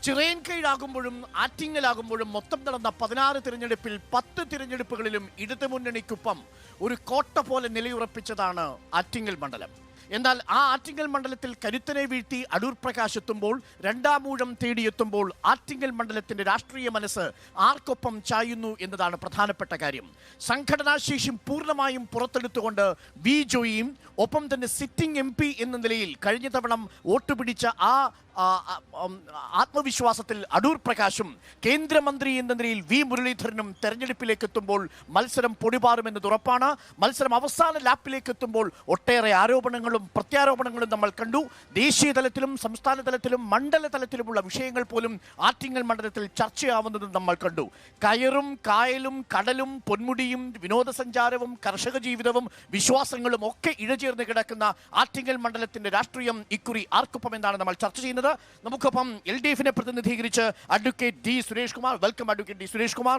ചിറയൻകീഴാകുമ്പോഴും ആറ്റിങ്ങലാകുമ്പോഴും മൊത്തം നടന്ന 16 തിരഞ്ഞെടുപ്പിൽ 10 തിരഞ്ഞെടുപ്പുകളിലും ഇടതുമുന്നണിക്കൊപ്പം ഒരു കോട്ട പോലെ നിലയുറപ്പിച്ചതാണ് ആറ്റിങ്ങൽ മണ്ഡലം. എന്നാൽ ആ ആറ്റിങ്ങൽ മണ്ഡലത്തിൽ കരുത്തനെ വീഴ്ത്തി അടൂർ പ്രകാശ് എത്തുമ്പോൾ, രണ്ടാമൂഴം തേടിയെത്തുമ്പോൾ ആറ്റിങ്ങൽ മണ്ഡലത്തിന്റെ രാഷ്ട്രീയ മനസ്സ് ആർക്കൊപ്പം ചായുന്നു എന്നതാണ് പ്രധാനപ്പെട്ട കാര്യം. സംഘടനാശേഷി പൂർണ്ണമായും പുറത്തെടുത്തുകൊണ്ട് വി ജോയിയും ഒപ്പം തന്നെ സിറ്റിംഗ് MP എന്ന നിലയിൽ കഴിഞ്ഞ തവണ വോട്ട് പിടിച്ച ആത്മവിശ്വാസത്തിൽ അടൂർ പ്രകാശും കേന്ദ്രമന്ത്രി എന്ന നിലയിൽ വി മുരളീധരനും തെരഞ്ഞെടുപ്പിലേക്ക് എത്തുമ്പോൾ മത്സരം പൊടിപാറുമെന്നത് ഉറപ്പാണ്. മത്സരം അവസാന ലാപ്പിലേക്ക് എത്തുമ്പോൾ ഒട്ടേറെ ആരോപണങ്ങളും പ്രത്യാരോപണങ്ങളും നമ്മൾ കണ്ടു. ദേശീയ തലത്തിലും സംസ്ഥാന തലത്തിലും മണ്ഡല തലത്തിലുമുള്ള വിഷയങ്ങൾ പോലും ആറ്റിങ്ങൽ മണ്ഡലത്തിൽ ചർച്ചയാവുന്നതും നമ്മൾ കണ്ടു. കയറും കായലും കടലും പൊന്മുടിയും വിനോദസഞ്ചാരവും കർഷക ജീവിതവും വിശ്വാസങ്ങളും ഒക്കെ ഇഴചേർന്ന് കിടക്കുന്ന ആറ്റിങ്ങൽ മണ്ഡലത്തിന്റെ രാഷ്ട്രീയം ഇക്കുറി ആർക്കൊപ്പം എന്നാണ് നമ്മൾ ചർച്ച ചെയ്യുന്നത്. നമുക്കൊപ്പം LDF-നെ പ്രതിനിധീകരിച്ച് advocate D. Suresh Kumar. Welcome advocate D. Suresh Kumar.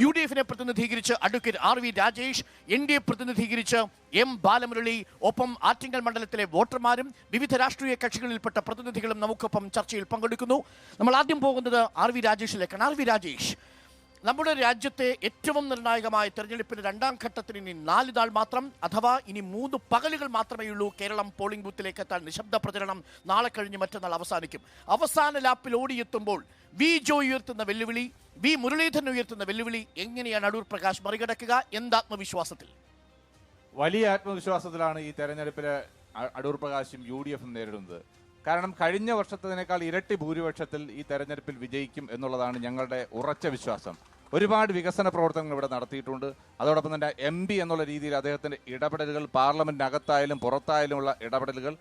UDF-നെ പ്രതിനിധീകരിച്ച് അഡ്വക്കേറ്റ് RV രാജേഷ്. NDF പ്രതിനിധീകരിച്ച് M. ബാലമുരളി. ഒപ്പം ആറ്റിങ്ങൽ മണ്ഡലത്തിലെ വോട്ടർമാരും വിവിധ രാഷ്ട്രീയ കക്ഷികളിൽപ്പെട്ട പ്രതിനിധികളും നമുക്കൊപ്പം ചർച്ചയിൽ പങ്കെടുക്കുന്നു. നമ്മൾ ആദ്യം പോകുന്നത് RV രാജേഷിലേക്കാണ്. RV രാജേഷ്, നമ്മുടെ രാജ്യത്തെ ഏറ്റവും നിർണായകമായ തെരഞ്ഞെടുപ്പിന്റെ രണ്ടാം ഘട്ടത്തിന് ഇനി 4 നാൾ മാത്രം, അഥവാ ഇനി 3 പകലുകൾ മാത്രമേ ഉള്ളൂ. കേരളം പോളിംഗ് ബൂത്തിലേക്ക് എത്താൻ നിശബ്ദ പ്രചരണം നാളെ കഴിഞ്ഞ് മറ്റന്നാൾ അവസാനിക്കും. അവസാന ലാപ്പിൽ ഓടിയെത്തുമ്പോൾ വി ജോയ് ഉയർത്തുന്ന വെല്ലുവിളി, വി മുരളീധരൻ ഉയർത്തുന്ന വെല്ലുവിളി എങ്ങനെയാണ് അടൂർ പ്രകാശ് മറികടക്കുക? എന്താത്മവിശ്വാസത്തിൽ? വലിയ ആത്മവിശ്വാസത്തിലാണ് ഈ തെരഞ്ഞെടുപ്പില് അടൂർ പ്രകാശും UDF-ഉം നേരിടുന്നത്. കാരണം കഴിഞ്ഞ വർഷത്തിനേക്കാൾ ഇരട്ടി ഭൂരിപക്ഷത്തിൽ ഈ തെരഞ്ഞെടുപ്പിൽ വിജയിക്കും എന്നുള്ളതാണ് ഞങ്ങളുടെ ഉറച്ച വിശ്വാസം. ഒരുപാട് വികസന പ്രവർത്തനങ്ങൾ ഇവിടെ നടത്തിയിട്ടുണ്ട്. അതോടൊപ്പം തന്നെ MP എന്നുള്ള രീതിയിൽ അദ്ദേഹത്തിൻ്റെ ഇടപെടലുകൾ, പാർലമെന്റിനകത്തായാലും പുറത്തായാലുമുള്ള ഇടപെടലുകൾ,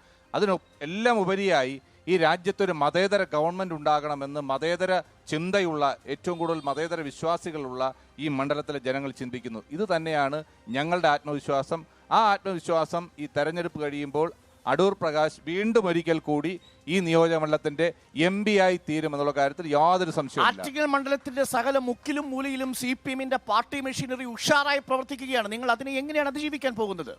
എല്ലാം ഉപരിയായി ഈ രാജ്യത്തൊരു മതേതര ഗവൺമെൻറ് ഉണ്ടാകണമെന്ന് മതേതര ചിന്തയുള്ള, ഏറ്റവും കൂടുതൽ മതേതര വിശ്വാസികളുള്ള ഈ മണ്ഡലത്തിലെ ജനങ്ങൾ ചിന്തിക്കുന്നു. ഇത് തന്നെയാണ് ഞങ്ങളുടെ ആത്മവിശ്വാസം. ആ ആത്മവിശ്വാസം ഈ തെരഞ്ഞെടുപ്പ് കഴിയുമ്പോൾ അടൂർ പ്രകാശ് വീണ്ടും ഒരിക്കൽ കൂടി ഈ നിയോജകമണ്ഡലത്തിന്റെ MP ആയി തീരുമെന്നുള്ള കാര്യത്തിൽ യാതൊരു സംശയവുമില്ല. ആറ്റിങ്ങൽ മണ്ഡലത്തിന്റെ സകല മുക്കിലും മൂലയിലും CPM-ന്റെ പാർട്ടി മെഷീനറി ഉഷാറായി പ്രവർത്തിക്കുകയാണ്. നിങ്ങൾ അതിനെ എങ്ങനെയാണ് അതിജീവിക്കാൻ പോകുന്നത്?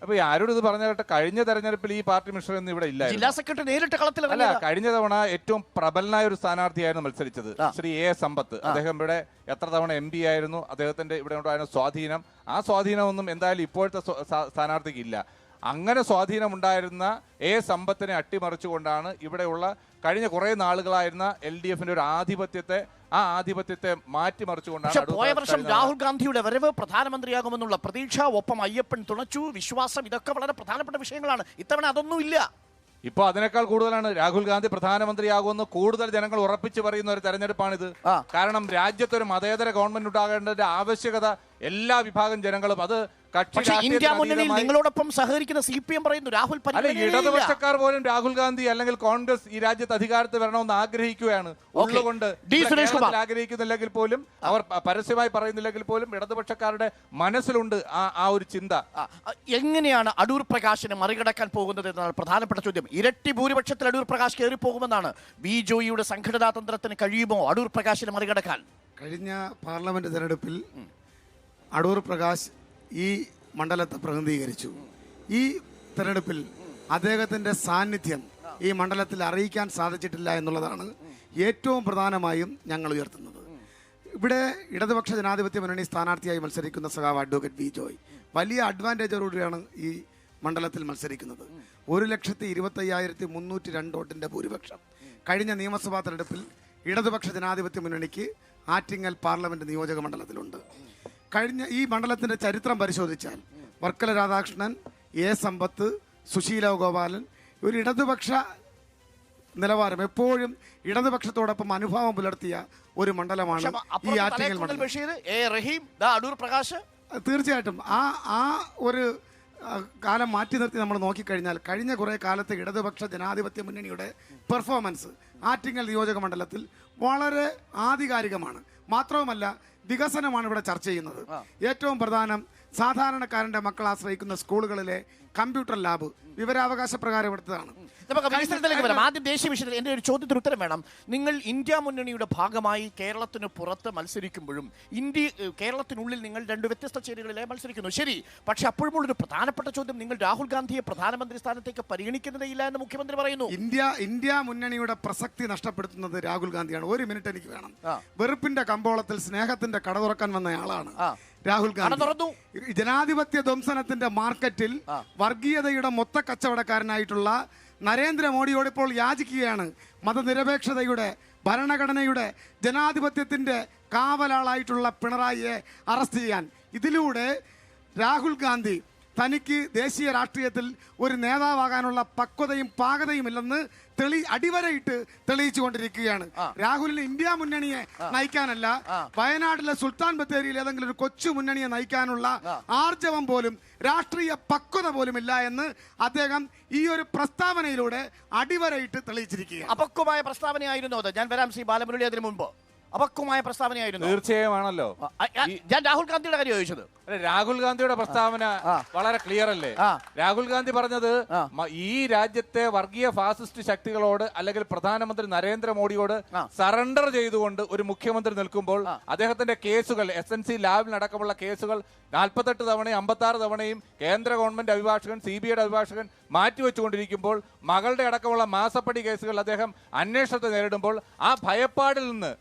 അപ്പൊ ആരോട് ഇത് പറഞ്ഞാൽ കഴിഞ്ഞ തെരഞ്ഞെടുപ്പിൽ ഈ പാർട്ടി മിഷണറി ഒന്നും ഇവിടെ ഇല്ല. ജില്ലാ സെക്രട്ടറി നേരിട്ട് കളത്തിൽ അല്ല, കഴിഞ്ഞ തവണ ഏറ്റവും പ്രബലനായ ഒരു സ്ഥാനാർത്ഥിയായിരുന്നു മത്സരിച്ചത്, ശ്രീ A. സമ്പത്ത്. അദ്ദേഹം ഇവിടെ എത്ര തവണ MP ആയിരുന്നു. അദ്ദേഹത്തിന്റെ ഇവിടെ ഉണ്ടായിരുന്ന സ്വാധീനം, ആ സ്വാധീനമൊന്നും എന്തായാലും ഇപ്പോഴത്തെ സ്ഥാനാർത്ഥിക്ക് ഇല്ല. അങ്ങനെ സ്വാധീനമുണ്ടായിരുന്ന A. സമ്പത്തിനെ അട്ടിമറിച്ചുകൊണ്ടാണ് ഇവിടെയുള്ള കഴിഞ്ഞ കുറെ നാളുകളായിരുന്ന LDF-ന്റെ ഒരു ആധിപത്യത്തെ മാറ്റിമറിച്ചുകൊണ്ടാണ്. പോയ വർഷം രാഹുൽ ഗാന്ധിയുടെ വരവ്, പ്രധാനമന്ത്രിയാകുമെന്നുള്ള പ്രതീക്ഷ, ഒപ്പം അയ്യപ്പൻ തുണച്ചു, വിശ്വാസം, ഇതൊക്കെ വളരെ പ്രധാനപ്പെട്ട വിഷയങ്ങളാണ്. ഇത്തവണ അതൊന്നുമില്ല. ഇപ്പൊ അതിനേക്കാൾ കൂടുതലാണ് രാഹുൽ ഗാന്ധി പ്രധാനമന്ത്രിയാകുമെന്ന് കൂടുതൽ ജനങ്ങൾ ഉറപ്പിച്ചു പറയുന്ന ഒരു തെരഞ്ഞെടുപ്പാണിത്. കാരണം രാജ്യത്തൊരു മതേതര ഗവൺമെന്റ് ഉണ്ടാകേണ്ടതിന്റെ ആവശ്യകത എല്ലാ വിഭാഗം ജനങ്ങളും, അത് ഇന്ത്യ മുന്നണിയിൽ നിങ്ങളോടൊപ്പം സഹകരിക്കുന്ന CPM പറയുന്നു രാഹുൽ ഇടതുപക്ഷക്കാർ പോലും രാഹുൽ ഗാന്ധി അല്ലെങ്കിൽ കോൺഗ്രസ് ഈ രാജ്യത്ത് അധികാരത്തിൽ വരണമെന്ന് ആഗ്രഹിക്കുകയാണ്. ഉള്ളുകൊണ്ട് ആഗ്രഹിക്കുന്നില്ലെങ്കിൽ പോലും, അവർ പരസ്യമായി പറയുന്നില്ലെങ്കിൽ പോലും ഇടതുപക്ഷക്കാരുടെ മനസ്സിലുണ്ട് ആ ഒരു ചിന്ത. എങ്ങനെയാണ് അടൂർ പ്രകാശിനെ മറികടക്കാൻ പോകുന്നത് എന്നാണ് പ്രധാനപ്പെട്ട ചോദ്യം. ഇരട്ടി ഭൂരിപക്ഷത്തിൽ അടൂർ പ്രകാശ് കയറിപ്പോകുമെന്നാണ്. വി ജോയിയുടെ സംഘടനാ തന്ത്രത്തിന് കഴിയുമോ അടൂർ പ്രകാശിനെ മറികടക്കാൻ? കഴിഞ്ഞ പാർലമെന്റ് തെരഞ്ഞെടുപ്പിൽ അടൂർ പ്രകാശ് ഈ മണ്ഡലത്തെ പ്രതിനിധീകരിച്ചു. ഈ തെരഞ്ഞെടുപ്പിൽ അദ്ദേഹത്തിൻ്റെ സാന്നിധ്യം ഈ മണ്ഡലത്തിൽ അറിയിക്കാൻ സാധിച്ചിട്ടില്ല എന്നുള്ളതാണ് ഏറ്റവും പ്രധാനമായും ഞങ്ങൾ ഉയർത്തുന്നത്. ഇവിടെ ഇടതുപക്ഷ ജനാധിപത്യ മുന്നണി സ്ഥാനാർത്ഥിയായി മത്സരിക്കുന്ന സഖാവ് അഡ്വക്കേറ്റ് വി ജോയ് വലിയ അഡ്വാൻറ്റേജോടുകൂടിയാണ് ഈ മണ്ഡലത്തിൽ മത്സരിക്കുന്നത്. 1,25,302 വോട്ടിൻ്റെ ഭൂരിപക്ഷം. കഴിഞ്ഞ നിയമസഭാ തെരഞ്ഞെടുപ്പിൽ ഇടതുപക്ഷ ജനാധിപത്യ മുന്നണിക്ക് ആറ്റിങ്ങൽ പാർലമെന്റ് നിയോജക മണ്ഡലത്തിലുണ്ട്. കഴിഞ്ഞ ഈ മണ്ഡലത്തിൻ്റെ ചരിത്രം പരിശോധിച്ചാൽ വർക്കല രാധാകൃഷ്ണൻ, A. സമ്പത്ത്, സുശീല ഗോപാലൻ, ഒരു ഇടതുപക്ഷ നിലവാരം, എപ്പോഴും ഇടതുപക്ഷത്തോടൊപ്പം അനുഭാവം പുലർത്തിയ ഒരു മണ്ഡലമാണ് ഈ ആറ്റിങ്ങൽ മണ്ഡലം. തീർച്ചയായിട്ടും ആ ഒരു കാലം മാറ്റി നിർത്തി നമ്മൾ നോക്കിക്കഴിഞ്ഞാൽ കഴിഞ്ഞ കുറേ കാലത്തെ ഇടതുപക്ഷ ജനാധിപത്യ മുന്നണിയുടെ പെർഫോമൻസ് ആറ്റിങ്ങൽ നിയോജക മണ്ഡലത്തിൽ വളരെ ആധികാരികമാണ്. മാത്രവുമല്ല, വികസനമാണ് ഇവിടെ ചർച്ച ചെയ്യുന്നത്. ഏറ്റവും പ്രധാനം സാധാരണക്കാരൻ്റെ മക്കൾ ആശ്രയിക്കുന്ന സ്കൂളുകളിലെ കമ്പ്യൂട്ടർ ലാബ് വിവരാവകാശ പ്രകാരം എടുത്തതാണ്. നമുക്ക് വികസനത്തിലേക്ക് വരാം. ആദ്യം ദേശീയ വിഷയത്തിൽ എൻ്റെ ഒരു ചോദ്യത്തിന് ഉത്തരം വേണം. നിങ്ങൾ ഇന്ത്യ മുന്നണിയുടെ ഭാഗമായി കേരളത്തിന് പുറത്ത് മത്സരിക്കുമ്പോഴും കേരളത്തിനുള്ളിൽ നിങ്ങൾ രണ്ട് വ്യത്യസ്ത ചേരികളിലെ മത്സരിക്കുന്നു, ശരി. പക്ഷെ അപ്പോഴും ഒരു പ്രധാനപ്പെട്ട ചോദ്യം, നിങ്ങൾ രാഹുൽ ഗാന്ധിയെ പ്രധാനമന്ത്രി സ്ഥാനത്തേക്ക് പരിഗണിക്കുന്നതേയില്ല എന്ന് മുഖ്യമന്ത്രി പറയുന്നു. ഇന്ത്യ മുന്നണിയുടെ പ്രസക്തി നഷ്ടപ്പെടുത്തുന്നത് രാഹുൽ ഗാന്ധിയാണ്. ഒരു മിനിറ്റ് എനിക്ക് വേണം. വെറുപ്പിന്റെ കമ്പോളത്തിൽ സ്നേഹത്തിന്റെ കട തുറക്കാൻ വന്നയാളാണ് രാഹുൽ ഗാന്ധി. ജനാധിപത്യ ധ്വംസനത്തിന്റെ മാർക്കറ്റിൽ വർഗീയതയുടെ മൊത്ത കച്ചവടക്കാരനായിട്ടുള്ള നരേന്ദ്രമോദിയോട് ഇപ്പോൾ യാചിക്കുകയാണ് മതനിരപേക്ഷതയുടെ, ഭരണഘടനയുടെ, ജനാധിപത്യത്തിന്റെ കാവലാളായിട്ടുള്ള പിണറായിയെ അറസ്റ്റ് ചെയ്യാൻ. ഇതിലൂടെ രാഹുൽ ഗാന്ധി തനിക്ക് ദേശീയ രാഷ്ട്രീയത്തിൽ ഒരു നേതാവാകാനുള്ള പക്വതയും പാകതയും ഇല്ലെന്ന് അടിവരയിട്ട് തെളിയിച്ചു കൊണ്ടിരിക്കുകയാണ്. രാഹുലിന് ഇന്ത്യ മുന്നണിയെ നയിക്കാനല്ല, വയനാട്ടിലെ സുൽത്താൻ ബത്തേരിയിൽ ഏതെങ്കിലും ഒരു കൊച്ചു മുന്നണിയെ നയിക്കാനുള്ള ആർജവം പോലും, രാഷ്ട്രീയ പക്വത പോലും ഇല്ല എന്ന് അദ്ദേഹം ഈ ഒരു പ്രസ്താവനയിലൂടെ അടിവരയിട്ട് തെളിയിച്ചിരിക്കുകയാണ്. അപക്വമായ പ്രസ്താവനയായിരുന്നു അത്. ഞാൻ വരാം ശ്രീ ബാലമുരളി. അതിനു മുമ്പ് അപക്വമായ പ്രസ്താവനയായിരുന്നു. തീർച്ചയായുമാണല്ലോ. ഞാൻ രാഹുൽ ഗാന്ധിയുടെ കാര്യം ചോദിച്ചത്. രാഹുൽ ഗാന്ധിയുടെ പ്രസ്താവന വളരെ ക്ലിയർ അല്ലേ? രാഹുൽ ഗാന്ധി പറഞ്ഞത് ഈ രാജ്യത്തെ വർഗീയ ഫാസിസ്റ്റ് ശക്തികളോട് അല്ലെങ്കിൽ പ്രധാനമന്ത്രി നരേന്ദ്രമോദിയോട് സറണ്ടർ ചെയ്തുകൊണ്ട് ഒരു മുഖ്യമന്ത്രി നിൽക്കുമ്പോൾ അദ്ദേഹത്തിന്റെ കേസുകൾ, SNC ലാബിലടക്കമുള്ള കേസുകൾ 48 തവണയും 56 തവണയും കേന്ദ്ര ഗവൺമെന്റ് അഭിഭാഷകൻ, CBIയുടെ അഭിഭാഷകൻ മാറ്റിവെച്ചുകൊണ്ടിരിക്കുമ്പോൾ, മകളുടെ അടക്കമുള്ള മാസപ്പടി കേസുകൾ അദ്ദേഹം അന്വേഷണത്തെ നേരിടുമ്പോൾ ആ ഭയപ്പാടിൽ നിന്ന്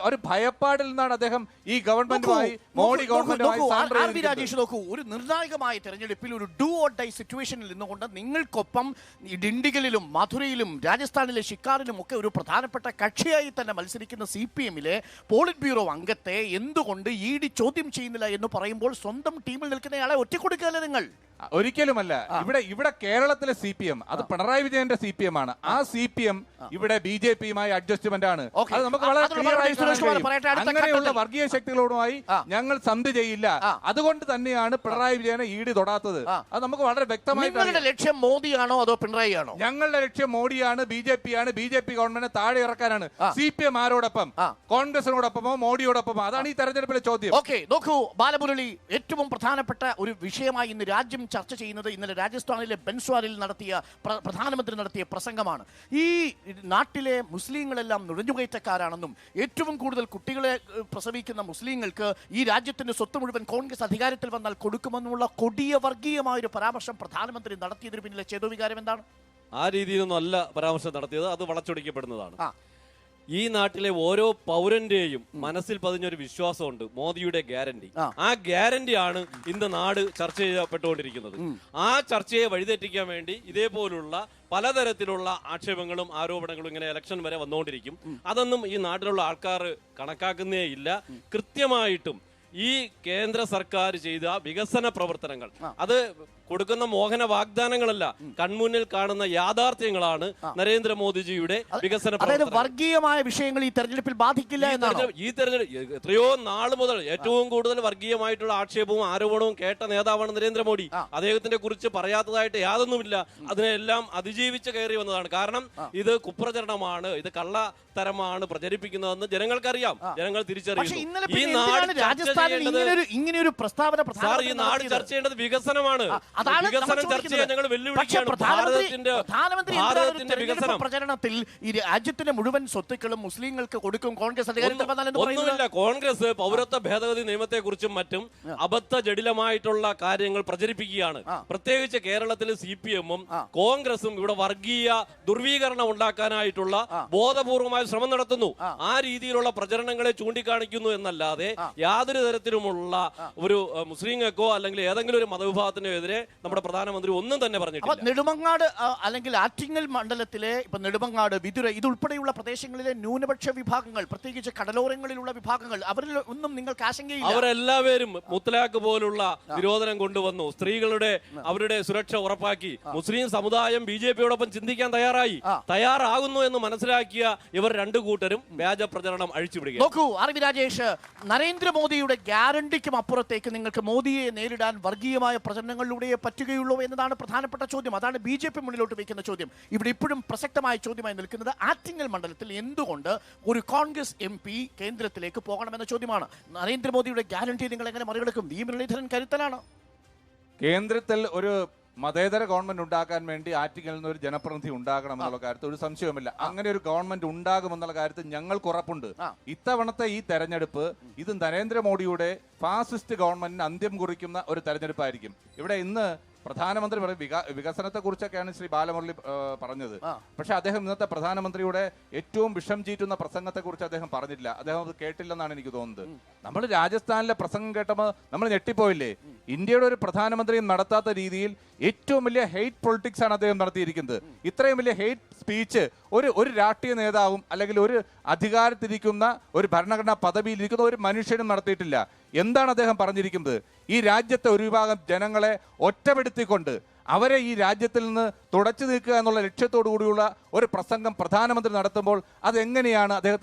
ഒരു ഭയപ്പാടിൽ നിന്നാണ് അദ്ദേഹം ഈ ഗവൺമെന്റുമായി, മോഡി ഗവൺമെന്റുമായി രാജേഷ് നോക്കൂ, ഒരു നിർണായകമായ തെരഞ്ഞെടുപ്പിൽ ഒരു ഡു ഓർ ഡൈ സിറ്റുവേഷനിൽ നിന്നുകൊണ്ട് നിങ്ങൾക്കൊപ്പം ഈ ഡിണ്ടിഗലിലും മധുരയിലും രാജസ്ഥാനിലെ ഷിക്കാറിലും ഒക്കെ ഒരു പ്രധാനപ്പെട്ട കക്ഷിയായി തന്നെ മത്സരിക്കുന്ന CPMലെ പോളിറ്റ് ബ്യൂറോ അംഗത്തെ എന്തുകൊണ്ട് ED ചോദ്യം ചെയ്യുന്നില്ല എന്ന് പറയുമ്പോൾ സ്വന്തം ടീമിൽ നിൽക്കുന്നയാളെ ഒറ്റക്കൊടുക്കുകയല്ലേ നിങ്ങൾ? ഒരിക്കലുമല്ല. ഇവിടെ കേരളത്തിലെ CPM അത് പിണറായി വിജയന്റെ CPM ആണ്. ആ CPM ഇവിടെ BJPയുമായി അഡ്ജസ്റ്റ്മെന്റ് ആണ്. അത് നമുക്ക് വളരെ ക്ലിയർ ആയി അങ്ങനെയുള്ള വർഗീയ ശക്തികളോടുമായി ഞങ്ങൾ സന്ധി ചെയ്യില്ല. അതുകൊണ്ട് തന്നെയാണ് പിണറായി വിജയനെ ED തൊടാത്തത്. അത് നമുക്ക് വളരെ വ്യക്തമായി. നിങ്ങളുടെ ലക്ഷ്യം മോദിയാണോ അതോ പിണറായി ആണോ? ഞങ്ങളുടെ ലക്ഷ്യം മോഡിയാണ്, BJPയാണ്. BJP ഗവൺമെന്റിനെ താഴെ ഇറക്കാനാണ്. CPM ആരോടൊപ്പം? കോൺഗ്രസിനോടൊപ്പമോ മോഡിയോടൊപ്പമോ? അതാണ് ഈ തെരഞ്ഞെടുപ്പിലെ ചോദ്യം. ഓക്കെ, നോക്കൂ ബാലമുരളി, ഏറ്റവും പ്രധാനപ്പെട്ട ഒരു വിഷയമായി ഇന്ന് രാജ്യം ചർച്ച ചെയ്യുന്നത് ഇന്നലെ രാജസ്ഥാനിലെ ബൻസ്വാരിൽ പ്രധാനമന്ത്രി നടത്തിയ പ്രസംഗമാണ്. ഈ നാട്ടിലെ മുസ്ലിങ്ങളെല്ലാം നുഴഞ്ഞുകയറ്റക്കാരാണെന്നും ഏറ്റവും കൂടുതൽ കുട്ടികളെ പ്രസവിക്കുന്ന മുസ്ലിങ്ങൾക്ക് ഈ രാജ്യത്തിന്റെ സ്വത്ത് മുഴുവൻ കോൺഗ്രസ് അധികാരത്തിൽ വന്നാൽ കൊടുക്കുമെന്നുള്ള കൊടിയ വർഗീയമായൊരു പരാമർശം പ്രധാനമന്ത്രി നടത്തിയതിന് പിന്നിലെ ചേതോവികാരം എന്താണ്? ആ രീതിയിലൊന്നും അല്ല പരാമർശം നടത്തിയത്. അത് വളച്ചൊടിക്കപ്പെടുന്നതാണ്. ഈ നാട്ടിലെ ഓരോ പൗരന്റെയും മനസ്സിൽ പതിഞ്ഞൊരു വിശ്വാസമുണ്ട്, മോദിയുടെ ഗ്യാരണ്ടി. ആ ഗ്യാരണ്ടിയാണ് ഇന്ന് നാട് ചർച്ച ചെയ്യപ്പെട്ടുകൊണ്ടിരിക്കുന്നത്. ആ ചർച്ചയെ വഴിതെറ്റിക്കാൻ വേണ്ടി ഇതേപോലുള്ള പലതരത്തിലുള്ള ആക്ഷേപങ്ങളും ആരോപണങ്ങളും ഇങ്ങനെ ഇലക്ഷൻ വരെ വന്നുകൊണ്ടിരിക്കും. അതൊന്നും ഈ നാട്ടിലുള്ള ആൾക്കാർ കണക്കാക്കുന്നേ ഇല്ല. കൃത്യമായിട്ടും ഈ കേന്ദ്ര സർക്കാർ ചെയ്ത വികസന പ്രവർത്തനങ്ങൾ, അത് കൊടുക്കുന്ന മോഹന വാഗ്ദാനങ്ങളല്ല, കൺമുന്നിൽ കാണുന്ന യാഥാർത്ഥ്യങ്ങളാണ് നരേന്ദ്രമോദിജിയുടെ വികസന പ്രവർത്തനം. വർഗീയമായ വിഷയങ്ങൾ ഈ തെരഞ്ഞെടുപ്പിൽ ബാധിക്കില്ല എന്നാണ്. ഈ തെരഞ്ഞെടുപ്പ് എത്രയോ നാൾ മുതൽ ഏറ്റവും കൂടുതൽ വർഗീയമായിട്ടുള്ള ആക്ഷേപവും ആരോപണവും കേട്ട നേതാവാണ് നരേന്ദ്രമോദി. അദ്ദേഹത്തിനെ കുറിച്ച് പറയാത്തതായിട്ട് യാതൊന്നുമില്ല. അതിനെല്ലാം അതിജീവിച്ച് കയറി വന്നതാണ്. കാരണം ഇത് കുപ്രചരണമാണ്, ഇത് കള്ളത്തരമാണ് പ്രചരിപ്പിക്കുന്നതെന്ന് ജനങ്ങൾക്കറിയാം, ജനങ്ങൾ തിരിച്ചറിയുന്നു. ഈ നാട് ചർച്ച ചെയ്യേണ്ടത് വികസനമാണ്. വികസനം ചർച്ച ചെയ്യാൻ ഞങ്ങൾ വെല്ലുവിളിക്കുകയാണ്. ഭാരതത്തിന്റെ വികസനം പ്രചരണത്തിൽ ഈ രാജ്യത്തിന്റെ മുഴുവൻ സ്വത്തുക്കളും മുസ്ലിങ്ങൾക്ക് കൊടുക്കും കോൺഗ്രസ് അധികാരത്തിൽ വന്നാലെന്ന് ഒന്നുമില്ല. കോൺഗ്രസ് പൗരത്വ ഭേദഗതി നിയമത്തെ കുറിച്ചും മറ്റും അബദ്ധ ജടിലമായിട്ടുള്ള കാര്യങ്ങൾ പ്രചരിപ്പിക്കുകയാണ്. പ്രത്യേകിച്ച് കേരളത്തിലെ CPMഉം കോൺഗ്രസും ഇവിടെ വർഗീയ ദുർവീകരണം ഉണ്ടാക്കാനായിട്ടുള്ള ബോധപൂർവമായ ശ്രമം നടത്തുന്നു. ആ രീതിയിലുള്ള പ്രചരണങ്ങളെ ചൂണ്ടിക്കാണിക്കുന്നു എന്നല്ലാതെ യാതൊരു തരത്തിലുമുള്ള ഒരു മുസ്ലിങ്ങൾക്കോ അല്ലെങ്കിൽ ഏതെങ്കിലും ഒരു മതവിഭാഗത്തിനോ എതിരെ നമ്മുടെ പ്രധാനമന്ത്രി ഒന്നും തന്നെ പറഞ്ഞിട്ടില്ല. നെടുമങ്ങാട് അല്ലെങ്കിൽ ആറ്റിങ്ങൽ മണ്ഡലത്തിലെ ഇപ്പൊ നെടുമങ്ങാട്, വിതുര ഇതുൾപ്പെടെയുള്ള പ്രദേശങ്ങളിലെ ന്യൂനപക്ഷ വിഭാഗങ്ങൾ, പ്രത്യേകിച്ച് കടലോരങ്ങളിലുള്ള വിഭാഗങ്ങൾ, അവരിൽ ഒന്നും നിങ്ങൾക്ക് ആശങ്കയില്ല? അവരെല്ലാവരും മുത്തലാഖ് പോലുള്ള നിരോധനം കൊണ്ടുവന്നു. സ്ത്രീകളുടെ അവരുടെ സുരക്ഷ ഉറപ്പാക്കി. മുസ്ലിം സമുദായം BJPയോടൊപ്പം ചിന്തിക്കാൻ തയ്യാറാകുന്നു എന്ന് മനസ്സിലാക്കിയ ഇവർ രണ്ടു കൂട്ടരും വ്യാജ പ്രചരണം അഴിച്ചുവിടുക. നോക്കൂ RV രാജേഷ്, നരേന്ദ്രമോദിയുടെ ഗ്യാരണ്ടിക്കും അപ്പുറത്തേക്ക് നിങ്ങൾക്ക് മോദിയെ നേരിടാൻ വർഗീയമായ പ്രചരണങ്ങളിലൂടെ പറ്റുകയുള്ളൂ എന്നതാണ് പ്രധാനപ്പെട്ട ചോദ്യം. അതാണ് BJP മുന്നിലോട്ട് വയ്ക്കുന്ന ചോദ്യം. ഇവിടെ ഇപ്പോഴും പ്രസക്തമായ ചോദ്യമായി നിൽക്കുന്നത് ആറ്റിങ്ങൽ മണ്ഡലത്തിൽ എന്തുകൊണ്ട് ഒരു കോൺഗ്രസ് MP കേന്ദ്രത്തിലേക്ക് പോകണമെന്ന ചോദ്യമാണ്. നരേന്ദ്രമോദിയുടെ ഗ്യാരണ്ടി നിങ്ങൾ എങ്ങനെ മറികടക്കും? വി മുരളീധരൻ കരുത്തനാണ്. കേന്ദ്രത്തിൽ ഒരു മതേതര ഗവൺമെന്റ് ഉണ്ടാക്കാൻ വേണ്ടി ആറ്റിങ്ങലിൽ നിന്ന് ഒരു ജനപ്രതിനിധി ഉണ്ടാകണം എന്നുള്ള കാര്യത്തിൽ ഒരു സംശയവുമില്ല. അങ്ങനെ ഒരു ഗവൺമെന്റ് ഉണ്ടാകുമെന്നുള്ള കാര്യത്തിൽ ഞങ്ങൾക്ക് ഉറപ്പുണ്ട്. ഇത്തവണത്തെ ഈ തെരഞ്ഞെടുപ്പ് ഇത് നരേന്ദ്രമോദിയുടെ ഫാസിസ്റ്റ് ഗവൺമെന്റിന് അന്ത്യം കുറിക്കുന്ന ഒരു തെരഞ്ഞെടുപ്പായിരിക്കും. ഇവിടെ ഇന്ന് പ്രധാനമന്ത്രി വികസനത്തെ കുറിച്ചൊക്കെയാണ് ശ്രീ ബാലമുരളി പറഞ്ഞത്. പക്ഷെ അദ്ദേഹം ഇന്നത്തെ പ്രധാനമന്ത്രിയുടെ ഏറ്റവും വിഷം ചീറ്റുന്ന പ്രസംഗത്തെ കുറിച്ച് അദ്ദേഹം പറഞ്ഞില്ല. അദ്ദേഹം അത് കേട്ടില്ലെന്നാണ് എനിക്ക് തോന്നുന്നത്. നമ്മൾ രാജസ്ഥാനിലെ പ്രസംഗം കേട്ടപ്പോൾ നമ്മൾ ഞെട്ടിപ്പോയില്ലേ? ഇന്ത്യയുടെ ഒരു പ്രധാനമന്ത്രിയും നടത്താത്ത രീതിയിൽ ഏറ്റവും വലിയ ഹെയ്റ്റ് പൊളിറ്റിക്സ് ആണ് അദ്ദേഹം നടത്തിയിരിക്കുന്നത്. ഇത്രയും വലിയ ഹെയ്റ്റ് സ്പീച്ച് ഒരു രാഷ്ട്രീയ നേതാവും അല്ലെങ്കിൽ ഒരു അധികാരത്തിരിക്കുന്ന ഒരു ഭരണഘടനാ പദവിയിലിരിക്കുന്ന ഒരു മനുഷ്യനും നടത്തിയിട്ടില്ല. എന്താണ് അദ്ദേഹം പറഞ്ഞിരിക്കുന്നത്? ഈ രാജ്യത്തെ ഒരു വിഭാഗം ജനങ്ങളെ ഒറ്റപ്പെടുത്തിക്കൊണ്ട് അവരെ ഈ രാജ്യത്തിൽ നിന്ന് തുടച്ചു നീക്കുക എന്നുള്ള ലക്ഷ്യത്തോടു കൂടിയുള്ള ഒരു പ്രസംഗം പ്രധാനമന്ത്രി നടത്തുമ്പോൾ അതെങ്ങനെയാണ്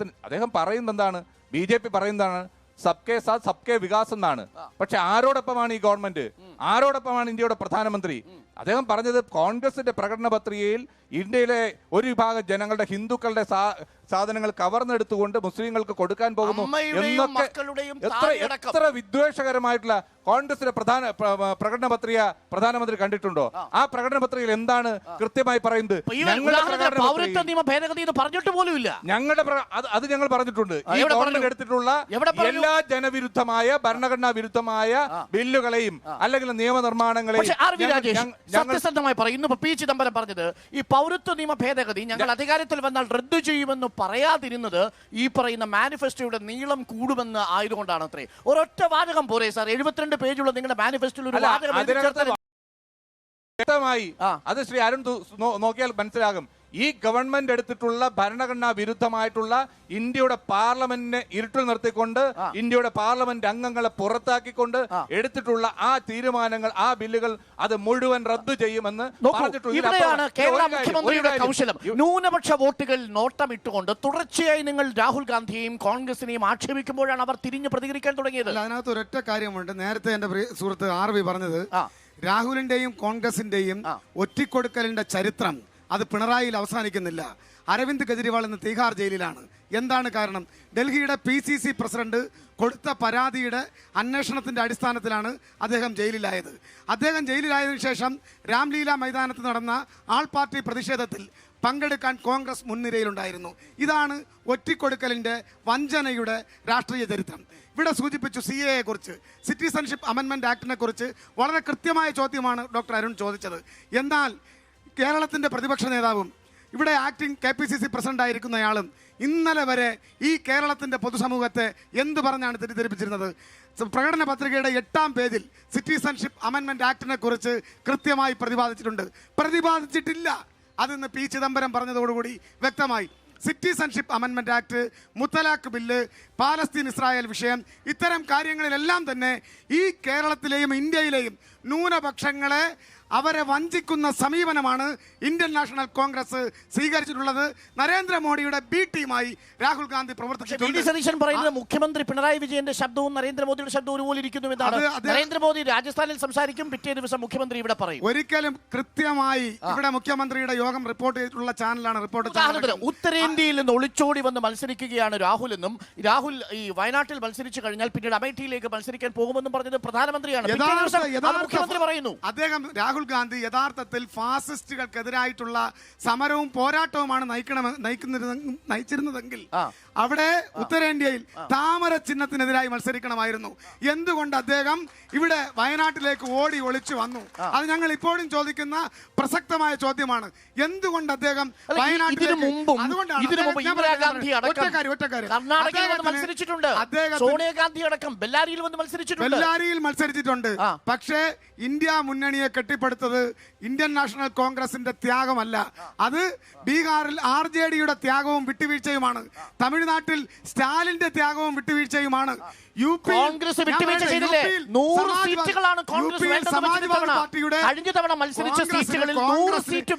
അദ്ദേഹം പറയുന്നത് എന്താണ്? BJP പറയുന്നതാണ് സബ്കെ സാത്ത് സബ്കെ വികാസ് എന്നാണ്. പക്ഷെ ആരോടൊപ്പമാണ് ഈ ഗവൺമെന്റ്? ആരോടൊപ്പമാണ് ഇന്ത്യയുടെ പ്രധാനമന്ത്രി? അദ്ദേഹം പറഞ്ഞത് കോൺഗ്രസിന്റെ പ്രകടന പത്രികയിൽ ഇന്ത്യയിലെ ഒരു വിഭാഗം ജനങ്ങളുടെ ഹിന്ദുക്കളുടെ സാധനങ്ങൾ കവർന്നെടുത്തുകൊണ്ട് മുസ്ലിങ്ങൾക്ക് കൊടുക്കാൻ പോകുന്നു എന്നൊക്കെ എത്ര വിദ്വേഷകരമായിട്ടുള്ള കോൺഗ്രസിന്റെ പ്രകടന പത്രിക പ്രധാനമന്ത്രി കണ്ടിട്ടുണ്ടോ? ആ പ്രകടന പത്രികയിൽ എന്താണ് കൃത്യമായി പറയുന്നത്? ഞങ്ങളുടെ അത് ഞങ്ങൾ പറഞ്ഞിട്ടുണ്ട്. ഈ ഗവൺമെന്റ് എടുത്തിട്ടുള്ള എല്ലാ ജനവിരുദ്ധമായ ഭരണഘടനാ വിരുദ്ധമായ ബില്ലുകളെയും അല്ലെങ്കിൽ നിയമനിർമ്മാണങ്ങളെയും സത്യസന്ധമായി പറയും. ഇന്ന് പി ചിദംബരം പറഞ്ഞത് ഈ പൗരത്വ നിയമ ഭേദഗതി ഞങ്ങൾ അധികാരത്തിൽ വന്നാൽ റദ്ദു ചെയ്യുമെന്ന് പറയാതിരുന്നത് ഈ പറയുന്ന മാനിഫെസ്റ്റോയുടെ നീളം കൂടുമെന്ന് ആയതുകൊണ്ടാണ്. അത്രേ ഒരൊറ്റ വാചകം പോരെ സാർ? 72 പേജുള്ള നിങ്ങളുടെ മാനിഫെസ്റ്റോയിൽ ഒരു വാചകം വ്യക്തമായി അത് ശ്രീ അരുൺ നോക്കിയാൽ മനസ്സിലാകും. ഈ ഗവൺമെന്റ് എടുത്തിട്ടുള്ള ഭരണഘടനാ വിരുദ്ധമായിട്ടുള്ള ഇന്ത്യയുടെ പാർലമെന്റിനെ ഇരുട്ടിൽ നിർത്തിക്കൊണ്ട് ഇന്ത്യയുടെ പാർലമെന്റ് അംഗങ്ങളെ പുറത്താക്കിക്കൊണ്ട് എടുത്തിട്ടുള്ള ആ തീരുമാനങ്ങൾ, ആ ബില്ലുകൾ അത് മുഴുവൻ റദ്ദു ചെയ്യുമെന്ന് ഇവിടെയാണ് കേരള മുഖ്യമന്ത്രിയുടെ കൗശലം. ന്യൂനപക്ഷ വോട്ടുകൾ നോട്ടമിട്ടുകൊണ്ട് തുടർച്ചയായി നിങ്ങൾ രാഹുൽ ഗാന്ധിയെയും കോൺഗ്രസിനെയും ആക്ഷേപിക്കുമ്പോഴാണ് അവർ തിരിഞ്ഞു പ്രതികരിക്കാൻ തുടങ്ങിയത്. അതിനകത്ത് ഒരൊറ്റ കാര്യമുണ്ട്. നേരത്തെ എന്റെ സുഹൃത്ത് RV പറഞ്ഞത് രാഹുലിന്റെയും കോൺഗ്രസിന്റെയും ഒറ്റിക്കൊടുക്കലിന്റെ ചരിത്രം അത് പിണറായിയിൽ അവസാനിക്കുന്നില്ല. അരവിന്ദ് കെജ്രിവാൾ ഇന്ന് തീഹാർ ജയിലിലാണ്. എന്താണ് കാരണം? ഡൽഹിയുടെ PCC പ്രസിഡന്റ് കൊടുത്ത പരാതിയുടെ അന്വേഷണത്തിന്റെ അടിസ്ഥാനത്തിലാണ് അദ്ദേഹം ജയിലിലായത്. അദ്ദേഹം ജയിലിലായതിനു ശേഷം രാംലീല മൈതാനത്ത് നടന്ന ആൾ പാർട്ടി പ്രതിഷേധത്തിൽ പങ്കെടുക്കാൻ കോൺഗ്രസ് മുൻനിരയിലുണ്ടായിരുന്നു. ഇതാണ് ഒറ്റിക്കൊടുക്കലിന്റെ വഞ്ചനയുടെ രാഷ്ട്രീയ ചരിത്രം. ഇവിടെ സൂചിപ്പിച്ചു CAA കുറിച്ച്, സിറ്റിസൺഷിപ്പ് അമെൻമെന്റ് ആക്ടിനെ കുറിച്ച് വളരെ കൃത്യമായ ചോദ്യമാണ് ഡോക്ടർ അരുൺ ചോദിച്ചത്. എന്നാൽ കേരളത്തിന്റെ പ്രതിപക്ഷ നേതാവും ഇവിടെ ആക്ടിംഗ് KPCC പ്രസിഡന്റായിരിക്കുന്നയാളും ഇന്നലെ വരെ ഈ കേരളത്തിന്റെ പൊതുസമൂഹത്തെ എന്ത് പറഞ്ഞാണ് തെറ്റിദ്ധരിപ്പിച്ചിരുന്നത്? പ്രകടന പത്രികയുടെ 8-ാം പേജിൽ സിറ്റിസൺഷിപ്പ് അമെൻമെന്റ് ആക്ടിനെ കുറിച്ച് കൃത്യമായി പ്രതിപാദിച്ചിട്ടില്ല. അതിന്ന് P ചിദംബരം പറഞ്ഞതോടുകൂടി വ്യക്തമായി. സിറ്റിസൺഷിപ്പ് അമെൻമെന്റ് ആക്ട്, മുത്തലാഖ് ബില്ല്, പാലസ്തീൻ ഇസ്രായേൽ വിഷയം, ഇത്തരം കാര്യങ്ങളിലെല്ലാം തന്നെ ഈ കേരളത്തിലെയും ഇന്ത്യയിലെയും ന്യൂനപക്ഷങ്ങളെ അവരെ വഞ്ചിക്കുന്ന സമീപനമാണ് ഇന്ത്യൻ നാഷണൽ കോൺഗ്രസ് സ്വീകരിച്ചിട്ടുള്ളത്. നരേന്ദ്രമോദിയുടെ B ടീമായി രാഹുൽ ഗാന്ധി പ്രവർത്തിച്ചിട്ടുണ്ട്. മുഖ്യമന്ത്രി പിണറായി വിജയന്റെ ശബ്ദവും നരേന്ദ്രമോദിയുടെ ശബ്ദവും ഒരുപോലെ ഇരിക്കുന്നു എന്നാണ്. നരേന്ദ്രമോദി രാജസ്ഥാനിൽ സംസാരിക്കും, പിറ്റേ ദിവസം മുഖ്യമന്ത്രി ഇവിടെ പറയും. ഒരിക്കലും കൃത്യമായി ഇവിടെ മുഖ്യമന്ത്രിയുടെ യോഗം റിപ്പോർട്ട് ചെയ്തിട്ടുള്ള ചാനലാണ് റിപ്പോർട്ട്. ഉത്തരേന്ത്യയിൽ നിന്ന് ഒളിച്ചോടി വന്ന് മത്സരിക്കുകയാണ് രാഹുൽ എന്നും, രാഹുൽ ഈ വയനാട്ടിൽ മത്സരിച്ചു കഴിഞ്ഞാൽ പിന്നീട് അമേഠിയിലേക്ക് മത്സരിക്കാൻ പോകുമെന്നും പറഞ്ഞത് പ്രധാനമന്ത്രിയാണ്. മുഖ്യമന്ത്രി പറയുന്നു അദ്ദേഹം രാഹുൽ ഗാന്ധി യഥാർത്ഥത്തിൽ ഫാസിസ്റ്റുകൾക്കെതിരായിട്ടുള്ള സമരവും പോരാട്ടവുമാണ് നയിച്ചിരുന്നതെങ്കിൽ അവിടെ ഉത്തരേന്ത്യയിൽ താമര ചിഹ്നത്തിനെതിരായി മത്സരിക്കണമായിരുന്നു. എന്തുകൊണ്ട് അദ്ദേഹം ഇവിടെ വയനാട്ടിലേക്ക് ഓടി ഒളിച്ചു വന്നു? അത് ഞങ്ങൾ ഇപ്പോഴും ചോദിക്കുന്ന പ്രസക്തമായ ചോദ്യമാണ്. എന്തുകൊണ്ട് അദ്ദേഹം ബെല്ലാരിയിൽ മത്സരിച്ചിട്ടുണ്ട്. പക്ഷേ ഇന്ത്യ മുന്നണിയെ കെട്ടിപ്പടുത്തത് ഇന്ത്യൻ നാഷണൽ കോൺഗ്രസിന്റെ ത്യാഗമല്ല, അത് ബീഹാറിൽ RJDയുടെ ത്യാഗവും വിട്ടുവീഴ്ചയുമാണ്. തമിഴ്നാട്ടിൽ സ്റ്റാലിന്റെ ത്യാഗവും വിട്ടുവീഴ്ചയുമാണ്. കോൺഗ്രസ് വിട്ടുവീഴ്ച ചെയ്തില്ലേ? 100 സീറ്റുകളാണ് കോൺഗ്രസ് സമാജ്വാദി പാർട്ടിയുടെ കഴിഞ്ഞ തവണ മത്സരിച്ച സീറ്റുകളിൽ 100 സീറ്റ്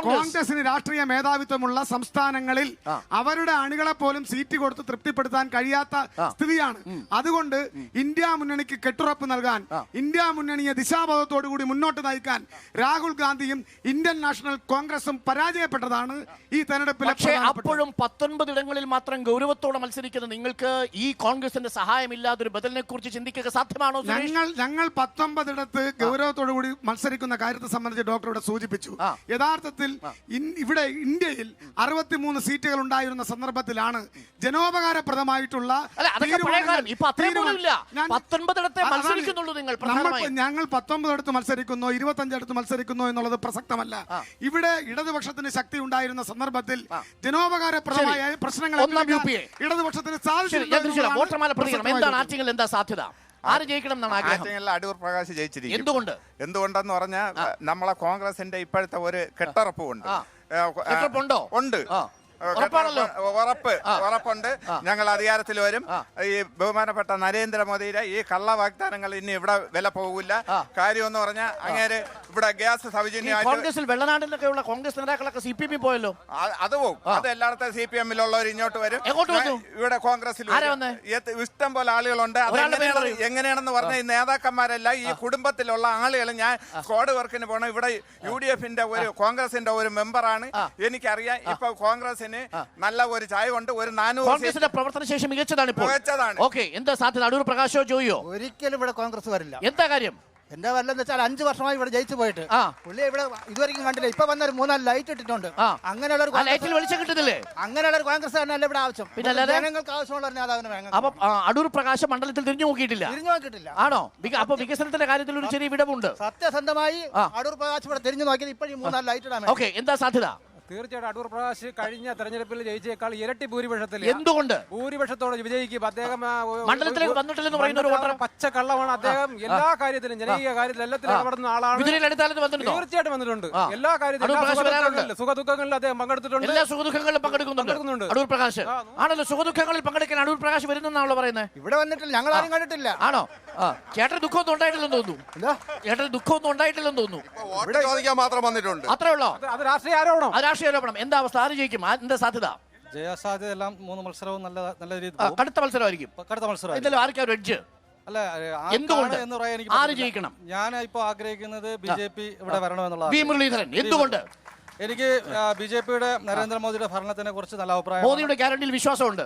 കോൺഗ്രസിന് രാഷ്ട്രീയ മേധാവിത്വമുള്ള സംസ്ഥാനങ്ങളിൽ അവരുടെ അണികളെ പോലും സീറ്റ് കൊടുത്ത് തൃപ്തിപ്പെടുത്താൻ കഴിയാത്ത സ്ഥിതിയാണ്. അതുകൊണ്ട് ഇന്ത്യ മുന്നണിക്ക് കെട്ടുറപ്പ് നൽകാൻ, ഇന്ത്യ മുന്നണിയെ ദിശ ദിശാബോധത്തോടു കൂടി മുന്നോട്ട് നയിക്കാൻ രാഹുൽ ഗാന്ധിയും ഇന്ത്യൻ നാഷണൽ കോൺഗ്രസും പരാജയപ്പെട്ടതാണ് ഈ തെരഞ്ഞെടുപ്പിലെ പക്ഷേ അപ്പോഴും 19 ഇടങ്ങളിൽ മാത്രം ഗൗരവത്തോടെ മത്സരിക്കുന്ന നിങ്ങൾക്ക് ഈ കോൺഗ്രസിന്റെ സഹായമില്ലാതെ ഒരു ബദലിനെ കുറിച്ച് ചിന്തിക്കുക സാധ്യമാണോ സുരേഷ്? ഞങ്ങൾ 19 ഇടത്ത് ഗൗരവത്തോടു കൂടി മത്സരിക്കുന്ന കാര്യത്തെ സംബന്ധിച്ച് ഡോക്ടർ ഇവിടെ സൂചിപ്പിച്ചു. യഥാർത്ഥത്തിൽ ഇവിടെ ഇന്ത്യയിൽ 63 സീറ്റുകൾ ഉണ്ടായിരുന്ന സന്ദർഭത്തിലാണ് ജനോപകാരപ്രദമായിട്ടുള്ള ഞങ്ങൾ 19 അടുത്ത് മത്സരിക്കുന്നു, 25 അടുത്ത് മത്സരിക്കുന്നു എന്നുള്ളത് പ്രസക്തമല്ല. ഇവിടെ ഇടതുപക്ഷത്തിന് ശക്തി ഉണ്ടായിരുന്ന സന്ദർഭത്തിൽ ജനോപകാരപ്രദമായ പ്രശ്നങ്ങൾ ഇടതുപക്ഷത്തിന് എന്താ സാധ്യത? ആര് ജയിക്കണം എന്നാണ് ആഗ്രഹം? അടൂർ പ്രകാശ് ജയിച്ചിരിക്കും. എന്തുകൊണ്ടെന്ന് പറഞ്ഞാൽ നമ്മളെ കോൺഗ്രസിന്റെ ഇപ്പോഴത്തെ ഒരു കെട്ടുറപ്പുണ്ട്. ഉണ്ട്, ഉറപ്പുണ്ട്. ഞങ്ങൾ അധികാരത്തിൽ വരും. ഈ ബഹുമാനപ്പെട്ട നരേന്ദ്രമോദിയുടെ ഈ കള്ള വാഗ്ദാനങ്ങൾ ഇനി ഇവിടെ വില പോകില്ല. കാര്യം എന്ന് പറഞ്ഞാൽ അങ്ങേര് ഇവിടെ ഗ്യാസ് സൗജന്യമായിട്ട് കോൺഗ്രസിൽ വെള്ളനാട്ടിലൊക്കെയുള്ള കോൺഗ്രസ് നേതാക്കളൊക്കെ CPM പോയല്ലോ. അത് പോകും. അത് എല്ലായിടത്തും CPM-ലുള്ളവർ ഇങ്ങോട്ട് വരും. ഇവിടെ കോൺഗ്രസിൽ ഇഷ്ടം പോലെ ആളുകളുണ്ട്. എങ്ങനെയാണെന്ന് പറഞ്ഞ ഈ നേതാക്കന്മാരെല്ലാം ഈ കുടുംബത്തിലുള്ള ആളുകൾ. ഞാൻ സ്ക്വാഡ് വർക്കിന് പോകണം. ഇവിടെ UDF-ന്റെ ഒരു കോൺഗ്രസിന്റെ ഒരു മെമ്പറാണ്. എനിക്കറിയാം. ഇപ്പൊ കോൺഗ്രസിന് നല്ല ഒരു ചായ കൊണ്ട് ഒരു 400 കോൺഗ്രസിന്റെ പ്രവർത്തന ശേഷി മികച്ചതാണ്. ഓക്കെ, എന്താ സാധ്യത? അടൂർ പ്രകാശോ ജോയിയോ? ഒരിക്കലും ഇവിടെ കോൺഗ്രസ് വരില്ല. എന്താ കാര്യം? എന്താ വല്ലെന്ന് വെച്ചാൽ 5 വർഷമായി ഇവിടെ ജയിച്ചു പോയിട്ട് പുള്ളി ഇവിടെ ഇതുവരെയും കണ്ടില്ല. ഇപ്പൊ വന്ന ഒരു 3-4 ലൈറ്റ് ഇട്ടിട്ടുണ്ട്. അങ്ങനെയുള്ള വെളിച്ചം കിട്ടുന്നില്ലേ? അങ്ങനെയുള്ള ഒരു കോൺഗ്രസ് തന്നെയല്ല ഇവിടെ ആവശ്യം. പിന്നെ ജനങ്ങൾക്ക് ആവശ്യമുള്ള ഒരു നേതാവിനെ. അപ്പൊ അടൂർ പ്രകാശ് മണ്ഡലത്തിൽ തിരിഞ്ഞു നോക്കിയിട്ടില്ല ആണോ? അപ്പൊ വികസനത്തിന്റെ കാര്യത്തിൽ ഒരു ചെറിയ വിടവുണ്ട്. സത്യസന്ധമായി അടൂർ പ്രകാശ് ഇവിടെ തിരിഞ്ഞു നോക്കിയത് ഇപ്പോഴും 3-4 ലൈറ്റ് ഇടാൻ. ഓക്കെ, എന്താ സാധ്യത? തീർച്ചയായിട്ടും അടൂർ പ്രകാശ് കഴിഞ്ഞ തെരഞ്ഞെടുപ്പിൽ ജയിച്ചേക്കാൾ ഇരട്ടി ഭൂരിപക്ഷത്തിൽ എന്തുകൊണ്ട് ഭൂരിപക്ഷത്തോടെ വിജയിക്കും. അദ്ദേഹം മണ്ഡലത്തിലേക്ക് വന്നിട്ടില്ലെന്ന് പറയുന്ന ഒരു വോട്ടർ പച്ചക്കള്ളമാണ്. അദ്ദേഹം എല്ലാ കാര്യത്തിലും ജനകീയ കാര്യത്തിലും എല്ലാത്തിലും ഇടപെടുന്ന ആളാണ്. തീർച്ചയായിട്ടും വന്നിട്ടുണ്ട്. എല്ലാ കാര്യത്തിലും സുഖദുഃഖങ്ങളിൽ അദ്ദേഹം പങ്കെടുത്തിട്ടുണ്ട്. എല്ലാ സുഖദുഃഖങ്ങളിലും പങ്കെടുക്കുന്നുണ്ട് അടൂർ പ്രകാശ്. ആണല്ലോ, സുഖദുഃഖങ്ങളിൽ പങ്കെടുക്കാൻ അടൂർ പ്രകാശ് വരുന്നെന്നാണല്ലോ പറയുന്നത്. ഇവിടെ വന്നിട്ടില്ല, ഞങ്ങൾ ആരും കണ്ടിട്ടില്ല. ആണോ? ചേട്ടന് ദുഃഖമൊന്നും ഉണ്ടായിട്ടില്ലെന്ന് തോന്നുന്നു. ചേട്ടന് ദുഃഖമൊന്നും ഉണ്ടായിട്ടില്ലെന്ന് തോന്നുന്നു. ചോദിക്കാൻ മാത്രം വന്നിട്ടുണ്ട്. അത്രേ ഉള്ളോ? അത് രാഷ്ട്രീയ ആരോപണം. ആരോപണം. എന്താ അവസ്ഥ? ആര് ജയിക്കും? എന്താ സാധ്യത? ജയസാധ്യത എല്ലാം 3 മത്സരവും നല്ല രീതിയിൽ കടുത്ത മത്സരമായിരിക്കും. മത്സരം ആർക്കാ ഒരു എഡ്ജ്? അല്ല, എന്തുകൊണ്ട്? ആര് ജയിക്കണം? ഞാൻ ഇപ്പൊ ആഗ്രഹിക്കുന്നത് BJP ഇവിടെ വരണമെന്നുള്ള. വി മുരളീധരൻ. എന്തുകൊണ്ട്? എനിക്ക് BJP-യുടെ നരേന്ദ്രമോദിയുടെ ഭരണത്തിനെ കുറിച്ച് നല്ല അഭിപ്രായം. മോദിയുടെ ഗ്യാരണ്ടിയിൽ വിശ്വാസമുണ്ട്.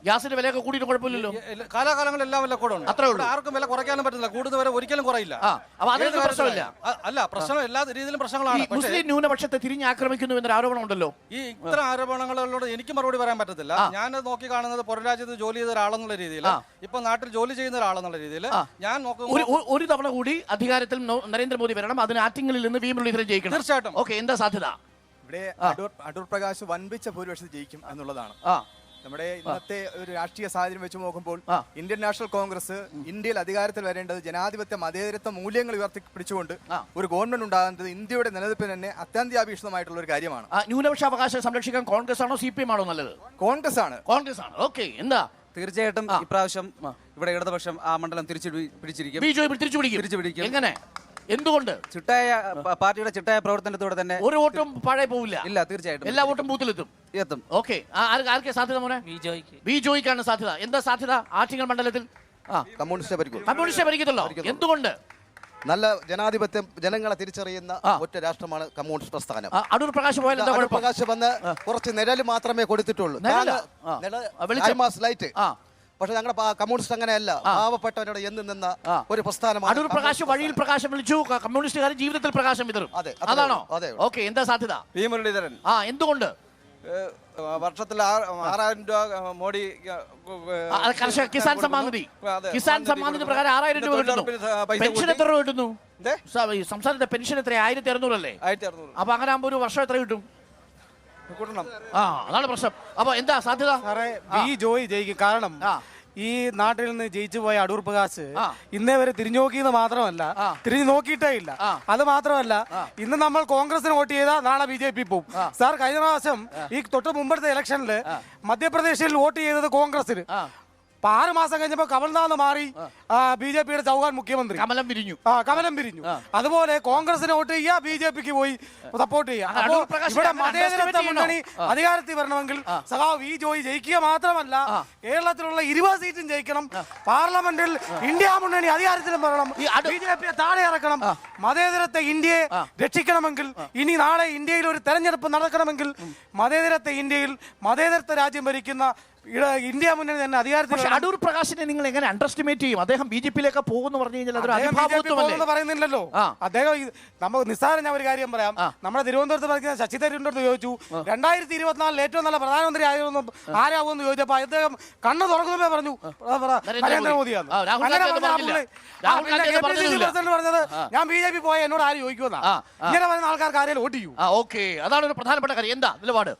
ഗ്യാസിന്റെ വിലയൊക്കെ കൂടിയിട്ട് കുഴപ്പമില്ലല്ലോ. കാലാകാലങ്ങളിൽ എല്ലാം വില കൂടുണ്ട്. അത്രേ ഉള്ളൂ. ആർക്കും വില കുറയ്ക്കാനും പറ്റില്ല. കൂടുതൽ ഒരിക്കലും കുറയില്ല. പ്രശ്നമില്ല. അല്ല, പ്രശ്നം എല്ലാ രീതിയിലും പ്രശ്നങ്ങളാണ്. മുസ്ലിം ന്യൂനപക്ഷത്തെ തിരിഞ്ഞാക്രമിക്കുന്നു എന്നൊരു ആരോപണം ഉണ്ടല്ലോ. ഈ ഇത്തരം ആരോപണങ്ങളോട് എനിക്ക് മറുപടി പറയാൻ പറ്റത്തില്ല. ഞാൻ നോക്കി കാണുന്നത് പുറം രാജ്യത്ത് ജോലി ചെയ്ത ഒരാളെന്നുള്ള രീതിയിൽ, ഇപ്പൊ നാട്ടിൽ ജോലി ചെയ്യുന്ന ഒരാളെന്നുള്ള രീതിയിൽ ഞാൻ നോക്കുമ്പോൾ ഒരു തവണ കൂടി അധികാരത്തിൽ നരേന്ദ്രമോദി വരണം. അതിന് ആറ്റിങ്ങലിൽ നിന്ന് വി മുരളീധരൻ ജയിക്കണം. തീർച്ചയായിട്ടും. ഓക്കെ, എന്താ സാധ്യത? ഇവിടെ അടൂർ പ്രകാശ് വൻപിച്ച ഭൂരിപക്ഷത്തിൽ ജയിക്കും എന്നുള്ളതാണ്. നമ്മുടെ ഇന്നത്തെ ഒരു രാഷ്ട്രീയ സാഹചര്യം വെച്ച് നോക്കുമ്പോൾ ഇന്ത്യൻ നാഷണൽ കോൺഗ്രസ് ഇന്ത്യയിൽ അധികാരത്തിൽ വരേണ്ടത് ജനാധിപത്യ മതേതരത്വ മൂല്യങ്ങൾ ഉയർത്തിപ്പിടിച്ചുകൊണ്ട് ഒരു ഗവൺമെന്റ് ഉണ്ടാകുന്നത് ഇന്ത്യയുടെ നിലനിൽപ്പിന് തന്നെ അത്യന്താപേക്ഷിതമായിട്ടുള്ള ഒരു കാര്യമാണ്. ന്യൂനപക്ഷ അവകാശം സംരക്ഷിക്കാൻ കോൺഗ്രസ് ആണോ CPM ആണോ നല്ലത്? കോൺഗ്രസ് ആണ്. ഓക്കെ, എന്താ? തീർച്ചയായിട്ടും ഇപ്രാവശ്യം ഇവിടെ ഇടതുപക്ഷം ആ മണ്ഡലം തിരിച്ചു പിടിച്ചിരിക്കും. തിരിച്ചു പിടിക്കും. എങ്ങനെ? എന്തുകൊണ്ട്? പാർട്ടിയുടെ ചിട്ടായ പ്രവർത്തനത്തോടെ തന്നെ ഒരു വോട്ടും പാഴായി പോവില്ല. ഇല്ല, തീർച്ചയായിട്ടും എല്ലാ വോട്ടും ബൂത്തിലെത്തും. ഓക്കെ, ആർക്കെ സാധ്യത മോനെ? ബി ജോയിക്കാണ് സാധ്യത. എന്താ സാധ്യത? ആറ്റിങ്ങൽ മണ്ഡലത്തിൽ കമ്മ്യൂണിസ്റ്റ് ഭരിക്കത്തുള്ളൂ. എന്തുകൊണ്ട്? നല്ല ജനാധിപത്യം, ജനങ്ങളെ തിരിച്ചറിയുന്ന ഒറ്റ രാഷ്ട്രമാണ് കമ്മ്യൂണിസ്റ്റ് പ്രസ്ഥാനം. അടൂർ പ്രകാശ് പോയാൽ അടൂർ പ്രകാശ് വന്ന് കുറച്ച് നിഴല് മാത്രമേ കൊടുത്തിട്ടുള്ളൂ. ലൈറ്റ്. പക്ഷെ ഞങ്ങളുടെ കമ്മ്യൂണിസ്റ്റ് അങ്ങനെയല്ല. പാവപ്പെട്ടവരുടെ എന്ന് നിന്ന ഒരു പ്രസ്ഥാനമാണ്. അടൂർ പ്രകാശ് വഴിയിൽ പ്രകാശം വിളിച്ചു, കമ്മ്യൂണിസ്റ്റുകാർ ജീവിതത്തിൽ പ്രകാശം വിതറും. അതാണോ? ഓക്കെ, എന്താ സാധ്യത? വി മുരളീധരൻ. എന്തുകൊണ്ട്? വർഷത്തിൽ 6000 രൂപ മോഡി കിസാൻ സമ്മാൻ നിധി പ്രകാരം 6000 രൂപ കിട്ടുന്നു. പെൻഷൻ എത്ര രൂപ കിട്ടുന്നു? സംസ്ഥാനത്തെ പെൻഷൻ എത്ര? 1600 അല്ലേ? അപ്പൊ അങ്ങനെ ആകുമ്പോ ഒരു വർഷം എത്ര കിട്ടും? അതാണ് പ്രശ്നം. അപ്പൊ എന്താ സാധ്യത? ബി ജോയി ജയിക്കും. കാരണം ഈ നാട്ടിൽ നിന്ന് ജയിച്ചു പോയ അടൂർ പ്രകാശ് ഇന്നേ വരെ തിരിഞ്ഞു നോക്കിയെന്ന് മാത്രമല്ല, തിരിഞ്ഞു നോക്കിയിട്ടേ ഇല്ല. അത് മാത്രമല്ല, ഇന്ന് നമ്മൾ കോൺഗ്രസിന് വോട്ട് ചെയ്താൽ നാളെ BJP പോവും. സാർ, കഴിഞ്ഞ പ്രാവശ്യം ഈ തൊട്ട് മുമ്പത്തെ ഇലക്ഷനിൽ മധ്യപ്രദേശിൽ വോട്ട് ചെയ്തത് കോൺഗ്രസിന്. അപ്പൊ 6 മാസം കഴിഞ്ഞപ്പോ കമൽനാഥ് മാറി BJPയുടെ ചൗഹാൻ മുഖ്യമന്ത്രി, കമലം പിരിഞ്ഞു. കമലം പിരിഞ്ഞു. അതുപോലെ കോൺഗ്രസിന് വോട്ട് ചെയ്യുക, BJPക്ക് പോയി സപ്പോർട്ട് ചെയ്യുക. അപ്പോ ഇവിടെ മതേതരത്വ മുന്നണി അധികാരത്തിൽ വരണമെങ്കിൽ സഖാവ് വി ജോയി ജയിക്കുക മാത്രമല്ല, കേരളത്തിലുള്ള 20 സീറ്റും ജയിക്കണം. പാർലമെന്റിൽ ഇന്ത്യ മുന്നണി അധികാരത്തിലും വരണം. BJPയെ താഴെ ഇറക്കണം. മതേതരത്തെ ഇന്ത്യയെ രക്ഷിക്കണമെങ്കിൽ, ഇനി നാളെ ഇന്ത്യയിൽ ഒരു തെരഞ്ഞെടുപ്പ് നടക്കണമെങ്കിൽ, മതേതരത്തെ ഇന്ത്യയിൽ മതേതരത്തെ രാജ്യം ഭരിക്കുന്ന ഇന്ത്യ മുന്നണി തന്നെ അധികാരത്തിൽ. അടൂർ പ്രകാശിനെ നിങ്ങൾ എങ്ങനെ അണ്ടർസ്റ്റിമേറ്റ് ചെയ്യും? അദ്ദേഹം BJPയിലേക്ക് പോകുന്നു പറഞ്ഞു കഴിഞ്ഞാൽ അതൊരു പറയുന്നില്ലല്ലോ. അദ്ദേഹം നമുക്ക് നിസ്സാരം. ഞാൻ ഒരു കാര്യം പറയാം. നമ്മുടെ തിരുവനന്തപുരത്ത് പഠിക്കുന്ന ശശി തരൂരിന്റെ അടുത്ത് ചോദിച്ചു 2024 ഏറ്റവും നല്ല പ്രധാനമന്ത്രി ആരാകുമെന്ന് ചോദിച്ചപ്പോ അദ്ദേഹം കണ്ണ് തുറക്കുമ്പോ പറഞ്ഞു നരേന്ദ്രമോദിയാണ്. അങ്ങനെ പറഞ്ഞത് ഞാൻ BJP പോയ എന്നോട് ആര് ചോദിക്കുമെന്നാ. ഇങ്ങനെ പറയുന്ന ആൾക്കാർക്ക് ആരെങ്കിലും വോട്ട് ചെയ്യൂ. ഓക്കെ, അതാണ് ഒരു പ്രധാനപ്പെട്ട കാര്യം. എന്താ നിലപാട്?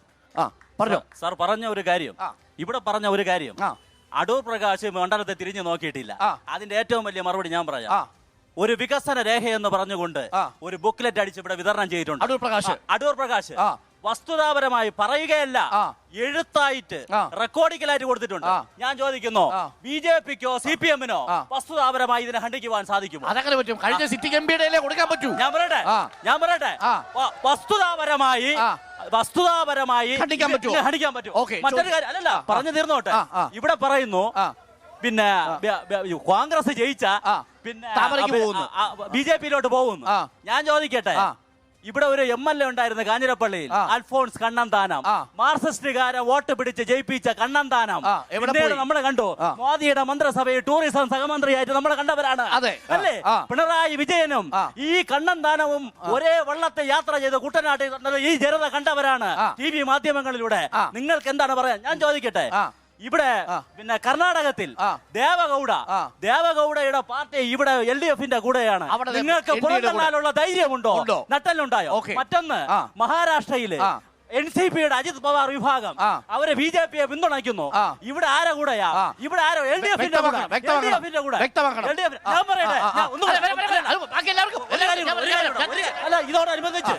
പറഞ്ഞോ സാർ. പറഞ്ഞ ഒരു കാര്യം, ഇവിടെ പറഞ്ഞ ഒരു കാര്യം, അടൂർ പ്രകാശ് മണ്ഡലത്തെ തിരിഞ്ഞു നോക്കിയിട്ടില്ല. അതിന്റെ ഏറ്റവും വലിയ മറുപടി ഞാൻ പറയാം. ഒരു വികസന രേഖ എന്ന് പറഞ്ഞുകൊണ്ട് ഒരു ബുക്ക്ലെറ്റ് അടിച്ച് ഇവിടെ വിതരണം ചെയ്തിട്ടുണ്ട്. അടൂർ പ്രകാശ് വസ്തുതാപരമായി പറയുകയല്ല, എഴുത്തായിട്ട് റെക്കോർഡിക്കലായിട്ട് കൊടുത്തിട്ടുണ്ട്. ഞാൻ ചോദിക്കുന്നു, BJPക്കോ CPM-നോ വസ്തുതാപരമായി ഇതിനെ ഖണ്ഡിക്കുവാൻ സാധിക്കുമോ? അതങ്ങനെ പറ്റും. കഴിഞ്ഞ സിറ്റിംഗ് MPയുടെ കൊടുക്കാൻ പറ്റൂ. ഞാൻ പറയട്ടെ വസ്തുതാപരമായി ഖണ്ഡിക്കാൻ പറ്റും. മറ്റൊരു കാര്യം അല്ലല്ല, പറഞ്ഞു തീർന്നോട്ടെ. ഇവിടെ പറയുന്നു പിന്നെ കോൺഗ്രസ് ജയിച്ച പിന്നെ BJPയിലോട്ട് പോകുന്നു. ഞാൻ ചോദിക്കട്ടെ, ഇവിടെ ഒരു MLA ഉണ്ടായിരുന്നു കാഞ്ഞിരപ്പള്ളിയിൽ, അൽഫോൺസ് കണ്ണന്താനം. മാർക്സിസ്റ്റുകാരെ വോട്ട് പിടിച്ച് ജയിപ്പിച്ച കണ്ണന്താനം നമ്മൾ കണ്ടു. മോദിയുടെ മന്ത്രിസഭയിൽ ടൂറിസം സഹമന്ത്രിയായിട്ട് നമ്മൾ കണ്ടവരാണ് അല്ലേ? പിണറായി വിജയനും ഈ കണ്ണന്താനവും ഒരേ വള്ളത്തെ യാത്ര ചെയ്ത് കുട്ടനാട്ടിൽ ഈ ജനത കണ്ടവരാണ് TV മാധ്യമങ്ങളിലൂടെ. നിങ്ങൾക്ക് എന്താണ് പറയാൻ? ഞാൻ ചോദിക്കട്ടെ, ഇവിടെ പിന്നെ കർണാടകത്തിൽ ദേവഗൌഡയുടെ പാർട്ടി ഇവിടെ LDF-ന്റെ കൂടെയാണ്. നിങ്ങൾക്ക് പുറന്തള്ളാനുള്ള ധൈര്യമുണ്ടോ? നട്ടലുണ്ടായോ? മറ്റൊന്ന്, മഹാരാഷ്ട്രയില് NCPയുടെ അജിത് പവാർ വിഭാഗം അവരെ BJPയെ പിന്തുണയ്ക്കുന്നു. ഇവിടെ ആരെ കൂടെയാ? ഇവിടെ ആരോ LDF-ന്റെ കൂടെ. ഞാൻ പറയട്ടെ, അല്ല, ഇതോടനുബന്ധിച്ച്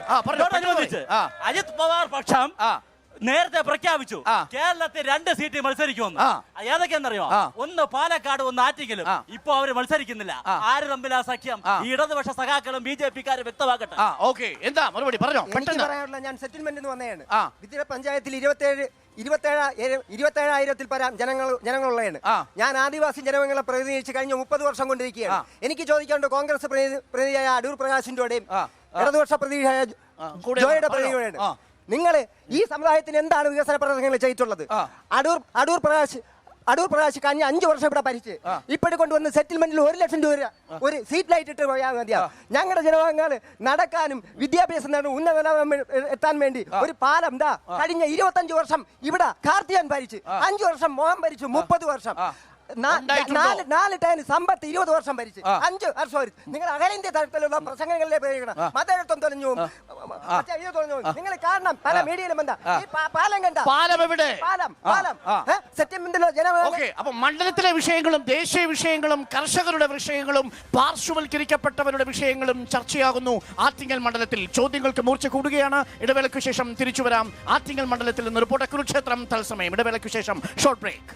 അജിത് പവാർ പക്ഷം നേരത്തെ പ്രഖ്യാപിച്ചു കേരളത്തിൽ 2 സീറ്റ് മത്സരിക്കുമെന്ന്. ഏതൊക്കെയെന്നറിയോ? ഒന്ന് പാലക്കാട്, ഒന്ന് ആറ്റിങ്ങലും. ഇപ്പൊ അവര് മത്സരിക്കുന്നില്ല. ആര് തമ്മിലാ സഖ്യം? ഈ ഇടതുപക്ഷ സഖാക്കളും BJPക്കാരും വ്യക്തമാക്കട്ടെ. എന്താ മറുപടി? പറഞ്ഞോ. ഞാൻ സെറ്റിൽമെന്റ് വന്നതാണ്. വിദ്യ പഞ്ചായത്തിൽ 27,000-ൽ പരം ജനങ്ങളുള്ളതാണ്. ഞാൻ ആദിവാസി ജനങ്ങളെ പ്രതിനിധീകരിച്ച് കഴിഞ്ഞ 30 വർഷം കൊണ്ടിരിക്കുകയാണ്. എനിക്ക് ചോദിക്കാണ്ട് കോൺഗ്രസ് പ്രതിനിധിയായ അടൂർ പ്രകാശിന്റെയും ഇടതുപക്ഷ പ്രതിനിധിയായ ജോയുടെ പ്രതിനിധിയോടെയാണ്. നിങ്ങൾ ഈ സമുദായത്തിന് എന്താണ് വികസന പ്രവർത്തനങ്ങൾ ചെയ്തിട്ടുള്ളത്? അടൂർ പ്രകാശ് കഴിഞ്ഞ 5 വർഷം ഇവിടെ ഭരിച്ച് ഇപ്പോഴും കൊണ്ടുവന്ന് സെറ്റിൽമെന്റിൽ 1 ലക്ഷം രൂപ ഒരു സീറ്റ് ലൈറ്റ് ഇട്ട് പോയാൽ മതിയാ. ഞങ്ങളുടെ ജനങ്ങൾ നടക്കാനും വിദ്യാഭ്യാസം ഉന്നത എത്താൻ വേണ്ടി ഒരു പാലം കഴിഞ്ഞ 25 വർഷം ഇവിടെ കാർത്തിയാൻ ഭരിച്ച്, 5 വർഷം മോഹൻ ഭരിച്ചു, 30 വർഷം 4 ടൈം സമ്പത്ത് 20 വർഷം ഭരിച്ച് 5 വർഷം. നിങ്ങൾ അഖിലേന്ത്യ തലത്തിലുള്ള പ്രസംഗങ്ങളിലെ മതേതരത്വം തൊലഞ്ഞു. നിങ്ങൾ കാരണം പല മീഡിയയിലും എന്താ പാലം കണ്ട പാലം സെറ്റിൽമെന്റിലോ അപ്പൊ മണ്ഡലത്തിലെ വിഷയങ്ങളും ദേശീയ വിഷയങ്ങളും കർഷകരുടെ വിഷയങ്ങളും പാർശ്വവൽക്കരിക്കപ്പെട്ടവരുടെ വിഷയങ്ങളും ചർച്ചയാകുന്നു ആറ്റിങ്ങൽ മണ്ഡലത്തിൽ. ചോദ്യങ്ങൾക്ക് മൂർച്ച കൂടുകയാണ്. ഇടവേളയ്ക്ക് ശേഷം തിരിച്ചു വരാം. ആറ്റിങ്ങൽ മണ്ഡലത്തിൽ നിന്ന് റിപ്പോർട്ടർ കുരുക്ഷേത്രം തത്സമയം. ഇടവേളയ്ക്ക് ശേഷം short break.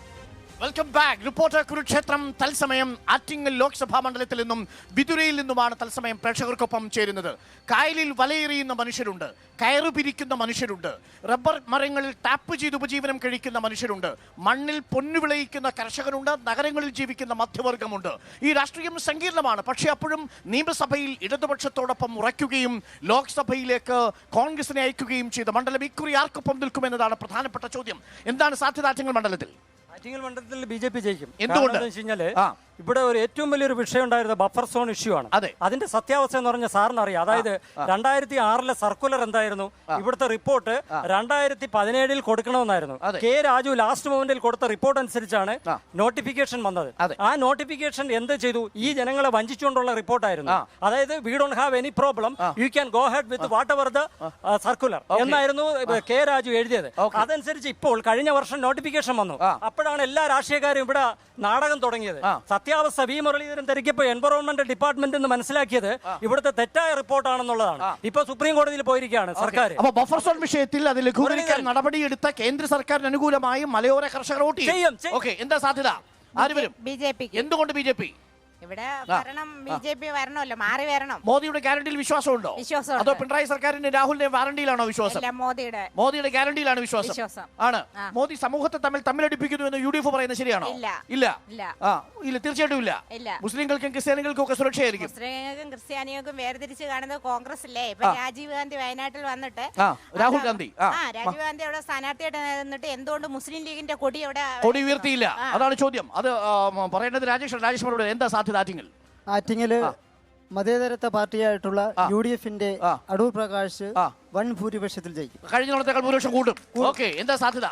Welcome back. Reporter കുരുക്ഷേത്രം തത്സമയം ആറ്റിങ്ങൽ ലോക്സഭാ മണ്ഡലത്തിൽ നിന്നും വിതുരയിൽ നിന്നുമാണ് തത്സമയം പ്രേക്ഷകർക്കൊപ്പം ചേരുന്നത്. കായലിൽ വലയെറിയുന്ന മനുഷ്യരുണ്ട്, കയറു പിരിക്കുന്ന മനുഷ്യരുണ്ട്, റബ്ബർ മരങ്ങളിൽ ടാപ്പ് ചെയ്ത് ഉപജീവനം കഴിക്കുന്ന മനുഷ്യരുണ്ട്, മണ്ണിൽ പൊന്നു വിളയിക്കുന്ന കർഷകരുണ്ട്, നഗരങ്ങളിൽ ജീവിക്കുന്ന മധ്യവർഗമുണ്ട്. ഈ രാഷ്ട്രീയം സങ്കീർണമാണ്. പക്ഷേ അപ്പോഴും നിയമസഭയിൽ ഇടതുപക്ഷത്തോടൊപ്പം ഉറയ്ക്കുകയും ലോക്സഭയിലേക്ക് കോൺഗ്രസിനെ അയക്കുകയും ചെയ്ത മണ്ഡലം ഇക്കുറി ആർക്കൊപ്പം നിൽക്കുമെന്നതാണ് പ്രധാനപ്പെട്ട ചോദ്യം. എന്താണ് സാധ്യത ആറ്റിങ്ങൽ മണ്ഡലത്തിൽ? ആറ്റിങ്ങൽ മണ്ഡലത്തിൽ BJP ജയിക്കും. എന്തുകൊണ്ട്? ഇവിടെ ഒരു ഏറ്റവും വലിയൊരു വിഷയം ഉണ്ടായിരുന്നത് ബഫർ സോൺ ഇഷ്യൂ ആണ്. അതിന്റെ സത്യാവസ്ഥ എന്ന് പറഞ്ഞ സാറിന് അറിയാം. അതായത് 2006 സർക്കുലർ എന്തായിരുന്നു? ഇവിടുത്തെ റിപ്പോർട്ട് 2017 കൊടുക്കണമെന്നായിരുന്നു. K. രാജു ലാസ്റ്റ് മൊമെന്റിൽ കൊടുത്ത റിപ്പോർട്ട് അനുസരിച്ചാണ് നോട്ടിഫിക്കേഷൻ വന്നത്. ആ നോട്ടിഫിക്കേഷൻ എന്ത് ചെയ്തു? ഈ ജനങ്ങളെ വഞ്ചിച്ചുകൊണ്ടുള്ള റിപ്പോർട്ടായിരുന്നു. അതായത് we don't have any problem, you can go head with what ever the circular എന്നായിരുന്നു K. രാജു എഴുതിയത്. അതനുസരിച്ച് ഇപ്പോൾ കഴിഞ്ഞ വർഷം നോട്ടിഫിക്കേഷൻ വന്നു. അപ്പോഴാണ് എല്ലാ രാഷ്ട്രീയക്കാരും ഇവിടെ നാടകം തുടങ്ങിയത്. സത്യാവസ്ഥ വി മുരളീധരൻ തിരക്കിയപ്പോൾ എൻവറോൺമെന്റ് ഡിപ്പാർട്ട്മെന്റ് എന്ന് മനസ്സിലാക്കിയത് ഇവിടുത്തെ തെറ്റായ റിപ്പോർട്ടാണെന്നുള്ളതാണ്. ഇപ്പൊ സുപ്രീം കോടതിയിൽ പോയിരിക്കുകയാണ് സർക്കാർ. അപ്പൊ ബഫർ സോൺ വിഷയത്തിൽ അത് ലഘൂകരിക്കാൻ നടപടിയെടുത്ത കേന്ദ്ര സർക്കാരിന് അനുകൂലമായി മലയോര കർഷകർ വോട്ട് ചെയ്യും. എന്താ സാധ്യത? ആര് വരും? BJP. എന്തുകൊണ്ട് BJP? ഇവിടെ ഭരണം BJP വരണമല്ലോ, മാറി വരണം. മോദിയുടെ ഗ്യാരണ്ടിയിൽ വിശ്വാസമുണ്ടോ? വിശ്വാസമുണ്ട്. അതോ പിണറായി സർക്കാരിന്റെ രാഹുലിന്റെ വാറണ്ടിയിലാണോ വിശ്വാസം? അല്ല, മോദിയുടെ ഗ്യാരണ്ടിയിലാണ് വിശ്വാസം. ആണ്. ആ. മോദി സമൂഹത്തെ തമ്മിലടിപ്പിക്കുന്നു എന്ന് UDF പറയുന്നത് ശരിയാണോ? ഇല്ല. ഇല്ല. ഇല്ല. ഇല്ല, തീർച്ചയായിട്ടും ഇല്ല. മുസ്ലിങ്ങൾക്കും ക്രിസ്ത്യാനികൾക്കും ഒക്കെ സുരക്ഷയായിരിക്കും. മുസ്ലിങ്ങൾക്കും ക്രിസ്ത്യാനികൾക്കും വേർതിരിച്ച് കാണുന്നത് കോൺഗ്രസ് അല്ലേ? ഇപ്പൊ രാജീവ് ഗാന്ധി വയനാട്ടിൽ വന്നിട്ട് രാഹുൽ ഗാന്ധി രാജീവ് ഗാന്ധി അവിടെ സ്ഥാനാർത്ഥിയായിട്ട് നിന്നിട്ട് എന്തുകൊണ്ട് മുസ്ലിം ലീഗിന്റെ കൊടി അവിടെ കൊടി ഉയർത്തിയില്ല? അതാണ് ചോദ്യം. അത് പറയേണ്ടത് രാജേഷ് മറുപടി. എന്താ സാധ്യത ആറ്റിങ്ങല് മതേതരത്വ പാർട്ടിയായിട്ടുള്ള UDFന്റെ അടൂർ പ്രകാശ് വൻ ഭൂരിപക്ഷത്തിൽ ജയിക്കും. കഴിഞ്ഞ തവണത്തേക്കാൾ ഭൂരിപക്ഷം കൂട്ടും. ഓക്കെ, എന്താ സാധ്യത?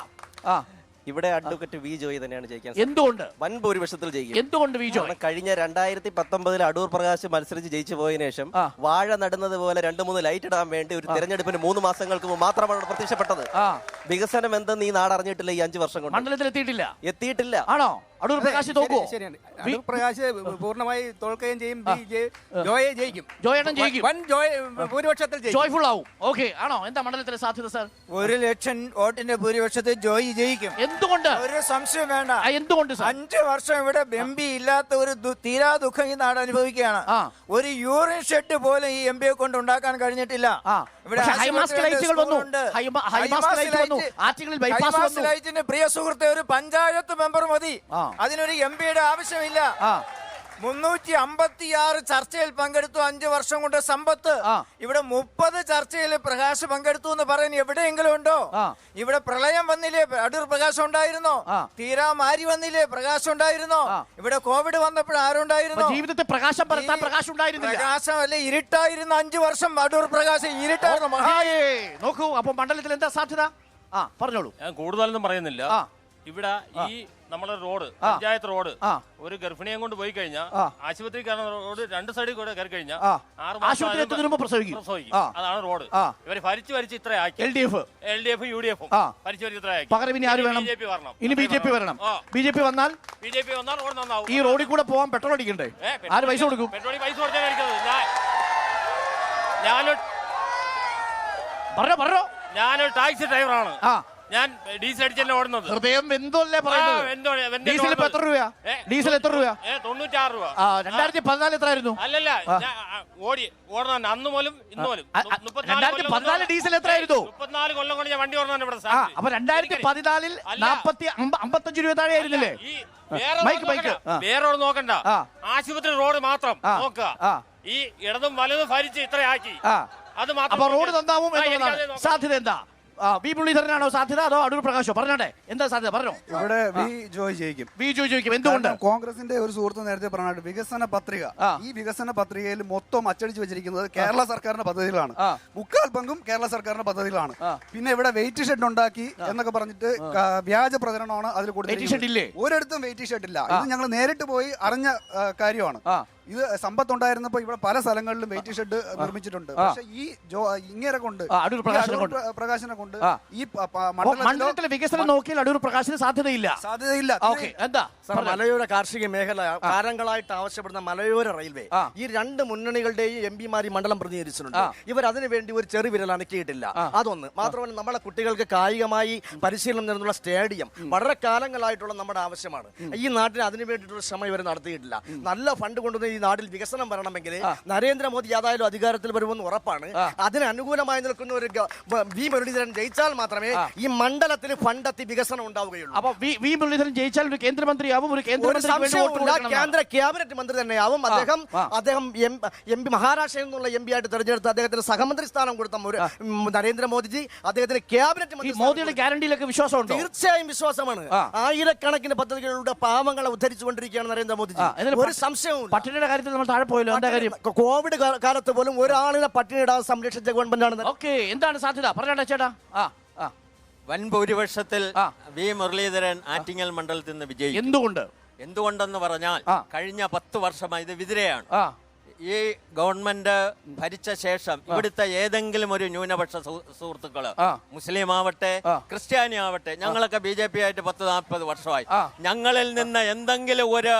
ഇവിടെ അഡ്വക്കേറ്റ് വി ജോയ് തന്നെയാണ് ജയിക്കാൻ. എന്തുകൊണ്ട്? വൻ ഭൂരിപക്ഷത്തിൽ ജയിക്കും. എന്തുകൊണ്ട് വി ജോയ്? കഴിഞ്ഞ 2019 അടൂർ പ്രകാശ് മത്സരിച്ച് ജയിച്ചു പോയതിനു ശേഷം വാഴ നടുന്നത് പോലെ 2-3 ലൈറ്റ് ഇടാൻ വേണ്ടി ഒരു തെരഞ്ഞെടുപ്പിന് 3 മാസങ്ങൾക്ക് മുമ്പ് മാത്രമാണ് പ്രത്യക്ഷപ്പെട്ടത്. വികസനം എന്തെന്ന് ഈ നാട് അറിഞ്ഞിട്ടില്ല. ഈ 5 വർഷം കൊണ്ട് മണ്ഡലത്തിൽ എത്തിയിട്ടില്ല. ആണോ? അടൂർ പ്രകാശ് തോക്കോ? ശരിയാണ്. അടൂർ പ്രകാശ് പൂർണ്ണമായി തോൽക്കുകയും ചെയ്യും. ജോയെ ജയിക്കും. ജോയേട്ടൻ ജയിക്കും. വൻ ഭൂരിപക്ഷത്തിൽ ജോയ്ഫുൾ ആവും. ഓക്കെ ആണോ? എന്താ മണ്ഡലത്തിലെ സാധ്യത സാർ? 1,00,000 വോട്ടിന്റെ ഭൂരിപക്ഷത്തിൽ ജോയി ജയിക്കും. എന്തുകൊണ്ട്? ഒരു സംശയം വേണ്ട. എന്തുകൊണ്ട്? 5 വർഷം ഇവിടെ MP ഇല്ലാത്ത ഒരു തീരാ ദുഃഖം ഈ നാട് അനുഭവിക്കുകയാണ്. ഒരു യൂറിൻ ഷെഡ് പോലും ഈ MP യെ കൊണ്ട് ഉണ്ടാക്കാൻ കഴിഞ്ഞിട്ടില്ല. ഇവിടെ പ്രിയ സുഹൃത്തെ, ഒരു പഞ്ചായത്ത് മെമ്പർ മതി, അതിനൊരു MP യുടെ ആവശ്യമില്ല. 356 ചർച്ചയിൽ പങ്കെടുത്തു 5 വർഷം കൊണ്ട് സമ്പത്ത്. ഇവിടെ 30 ചർച്ചയിൽ പ്രകാശ് പങ്കെടുത്തു എന്ന് പറയാൻ എവിടെയെങ്കിലും ഉണ്ടോ? ഇവിടെ പ്രളയം വന്നില്ലേ? അടൂർ പ്രകാശ് ഉണ്ടായിരുന്നോ? തീരാ മാരി വന്നില്ലേ? പ്രകാശ് ഉണ്ടായിരുന്നോ? ഇവിടെ കോവിഡ് വന്നപ്പോൾ ആരുണ്ടായിരുന്നു? ജീവിതത്തിൽ പ്രകാശം പരത്താൻ പ്രകാശ് ഉണ്ടായിരുന്നില്ല. പ്രകാശമല്ലേ, ഇരുട്ടായിരുന്നു 5 വർഷം അടൂർ പ്രകാശ്. ഇരുട്ടായിരുന്നു. നോക്കൂ, അപ്പൊ മണ്ഡലത്തിൽ എന്താ സാധ്യത? പറഞ്ഞോളൂ. ഞാൻ കൂടുതലൊന്നും പറയുന്നില്ല. ഇവിടെ ഈ നമ്മളെ റോഡ്, പഞ്ചായത്ത് റോഡ്, ഒരു ഗർഭിണിയെ കൊണ്ട് പോയി കഴിഞ്ഞാൽ ആശുപത്രി റോഡ് 2 സൈഡിൽ കൂടെ കയറി കഴിഞ്ഞാൽ 6 മാസം പ്രസവിക്കും. അതാണ് റോഡ്. ഇവര് ഭരിച്ച് ഇത്ര ആക്കി. LDF UDF ഭരിച്ച് ഇത്ര ആക്കി. പകരം ഇനി ആര് വേണം? ഇനി BJP വരണം. BJP വന്നാൽ റോഡ് നന്നാവും. ഈ റോഡിൽ കൂടെ പോവാൻ പെട്രോൾ അടിക്കണ്ടേ? ആര് പൈസ കൊടുക്കും? പെട്രോളിൽ പൈസ കൊടുത്താൽ ഞാനൊരു ടാക്സി ഡ്രൈവറാണ്. ഞാൻ ഡീസൽ അടിച്ചല്ലേ ഓടുന്നത്. ഹൃദയം എന്തോല്ലേ പറയുന്നത്? ഡീസൽ ഇപ്പൊ എത്ര രൂപ? ഡീസൽ എത്ര രൂപ? 96 രൂപ. 2014 എത്രയായിരുന്നു? അല്ലല്ല, ഓടുന്ന അന്ന് പോലും ഇന്ന് പോലും 2014 ഡീസൽ എത്രയായിരുന്നു? 34 കൊല്ലം കൊണ്ട് ഞാൻ വണ്ടി ഓടുന്നതാണ് ഇവിടെ. അപ്പൊ 2014 55 രൂപ താഴെ ആയിരുന്നില്ലേ? വേറെ റോഡ് നോക്കണ്ട, ആശുപത്രി റോഡ് മാത്രം നോക്കുക. ഈ ഇടതും വലതും ഭരിച്ച് ഇത്രയാക്കി. അത് മാത്രം റോഡ് നന്നാവും എന്നതാണ് സാധ്യത. എന്താ വി മുരളീധരനാണോ സാധ്യത, അതോ അടൂർ പ്രകാശോ? പറഞ്ഞോട്ടെ, എന്താ സാധ്യത? പറഞ്ഞോ. ഇവിടെ വി ജോയ് ജയിക്കും. എന്തുകൊണ്ട്? കോൺഗ്രസിന്റെ ഒരു സുഹൃത്ത് നേരത്തെ പറഞ്ഞിട്ട് വികസന പത്രിക, ഈ വികസന പത്രികയിൽ മൊത്തം അച്ചടിച്ച് വെച്ചിരിക്കുന്നത് കേരള സർക്കാരിന്റെ പദ്ധതികളാണ്. 3/4 പങ്കും കേരള സർക്കാരിന്റെ പദ്ധതികളാണ്. പിന്നെ ഇവിടെ വെയിറ്റ് ഷെഡ് ഉണ്ടാക്കി എന്നൊക്കെ പറഞ്ഞിട്ട് വ്യാജ പ്രചരണമാണ് അതിൽ കൊടുത്തിരിക്കുന്നത്. ഒരിടത്തും വെയിറ്റ് ഷെഡ് ഇല്ല. ഇത് ഞങ്ങൾ നേരിട്ട് പോയി അറിഞ്ഞ കാര്യമാണ്. ഇത് സമ്പത്തുണ്ടായിരുന്നപ്പോ ഇവിടെ പല സ്ഥലങ്ങളിലും വെയിറ്റ് ഷെഡ് നിർമ്മിച്ചിട്ടുണ്ട്. പക്ഷെ ഈ ഇങ്ങനെ കൊണ്ട് പ്രകാശനെ കൊണ്ട് ഈ മണ്ഡലത്തിലെ വികസനം നോക്കിയാൽ അടൂർ പ്രകാശിന് സാധ്യതയില്ല. എന്താ മലയോര കാർഷിക മേഖല കാലങ്ങളായിട്ട് ആവശ്യപ്പെടുന്ന മലയോര റെയിൽവേ, ഈ 2 മുന്നണികളുടെയും MP മാർ മണ്ഡലം പ്രതിനിധീകരിച്ചിട്ടുണ്ട്. ഇവർ അതിനു വേണ്ടി ഒരു ചെറു വിരൽ അനക്കിയിട്ടില്ല. അതൊന്ന് മാത്രമല്ല, നമ്മളെ കുട്ടികൾക്ക് കായികമായി പരിശീലനം നേടുന്ന സ്റ്റേഡിയം വളരെ കാലങ്ങളായിട്ടുള്ള നമ്മുടെ ആവശ്യമാണ്. ഈ നാട്ടിൽ അതിനു വേണ്ടിയിട്ടുള്ള ശ്രമം ഇവർ നടത്തിയിട്ടില്ല. നല്ല ഫണ്ട് കൊണ്ടുവന്ന് ഈ നാട്ടിൽ വികസനം വരണമെങ്കിൽ നരേന്ദ്രമോദി ഏതായാലും അധികാരത്തിൽ വരുമെന്ന് ഉറപ്പാണ്. അതിന് അനുകൂലമായി നിൽക്കുന്ന ഒരു വി മുരളീധരൻ ജയിച്ചാൽ മാത്രമേ ഈ മണ്ഡലത്തിൽ ഫണ്ടെത്തി വികസനം ഉണ്ടാവുകയുള്ളൂ. അപ്പൊ വി മുരളീധരൻ ജയിച്ചാൽ ഒരു കേന്ദ്രമന്ത്രിയാവും. കേന്ദ്ര ക്യാബിനറ്റ് മന്ത്രി തന്നെയാവും. അദ്ദേഹം MP മഹാരാഷ്ട്രയിൽ നിന്നുള്ള MP ആയിട്ട് തെരഞ്ഞെടുത്ത് അദ്ദേഹത്തിന് സഹമന്ത്രി സ്ഥാനം കൊടുത്ത നരേന്ദ്രമോദിജി അദ്ദേഹത്തിന് ക്യാബിനറ്റ് മന്ത്രി. മോദിയുടെ ഗ്യാരണ്ടിയിലൊക്കെ വിശ്വാസമുണ്ടോ? തീർച്ചയായും വിശ്വാസമാണ്. ആയിരക്കണക്കിന് പദ്ധതികളിലൂടെ പാവങ്ങളെ ഉദ്ധരിച്ചുകൊണ്ടിരിക്കുകയാണ് നരേന്ദ്രമോദിജി. ഒരു സംശയവും. പട്ടിണിയുടെ കാര്യത്തിൽ നമ്മൾ താഴെ പോയല്ലോ. എന്താ കാര്യം? കോവിഡ് കാലത്ത് പോലും ഒരാളിനെ പട്ടിണിയിടാതെ സംരക്ഷിച്ച ഗവൺമെന്റാണ്. എന്താണ് സാധ്യത? പറഞ്ഞോട്ടെ ചേട്ടാ. വൻ ഭൂരിപക്ഷത്തിൽ വി മുരളീധരൻ ആറ്റിങ്ങൽ മണ്ഡലത്തിൽ നിന്ന് വിജയിക്കും. എന്തുകൊണ്ടെന്ന് പറഞ്ഞാൽ കഴിഞ്ഞ 10 വർഷമായി ഇത് വിതിരയാണ്. ഈ ഗവൺമെന്റ് ഭരിച്ച ശേഷം ഇവിടുത്തെ ഏതെങ്കിലും ഒരു ന്യൂനപക്ഷ സുഹൃത്തുക്കള് മുസ്ലിം ആവട്ടെ ക്രിസ്ത്യാനി ആവട്ടെ, ഞങ്ങളൊക്കെ BJP ആയിട്ട് 10-40 വർഷമായി, ഞങ്ങളിൽ നിന്ന് എന്തെങ്കിലും ഒരു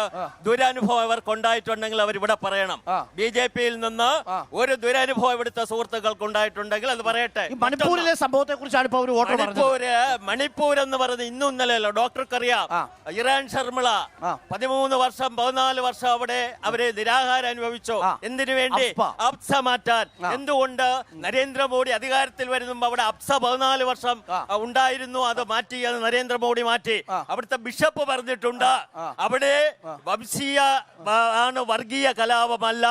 ദുരനുഭവം അവർക്ക് ഉണ്ടായിട്ടുണ്ടെങ്കിൽ അവർ ഇവിടെ പറയണം. BJPയിൽ നിന്ന് ഒരു ദുരനുഭവം ഇവിടുത്തെ സുഹൃത്തുക്കൾക്ക് ഉണ്ടായിട്ടുണ്ടെങ്കിൽ അത് പറയട്ടെ. മണിപ്പൂരിലെ സംഭവത്തെ കുറിച്ചാണ് മണിപ്പൂർ എന്ന് പറയുന്നത് ഇന്നും ഇന്നലെയല്ലോ, ഡോക്ടർക്കറിയാം. ഇറാൻ ശർമിള 13 വർഷം 14 വർഷം അവിടെ അവരെ നിരാഹാരം അനുഭവിച്ചു. എന്തിനു വേണ്ടി? അപ്സ മാറ്റാൻ. എന്തുകൊണ്ട്? നരേന്ദ്രമോദി അധികാരത്തിൽ വരുമ്പോ അവിടെ അപ്സ 14 വർഷം ഉണ്ടായിരുന്നു, അത് മാറ്റി, അത് നരേന്ദ്രമോദി മാറ്റി. അവിടുത്തെ ബിഷപ്പ് പറഞ്ഞിട്ടുണ്ട് അവിടെ വംശീയ ആണ്, വർഗീയ കലാപമല്ല.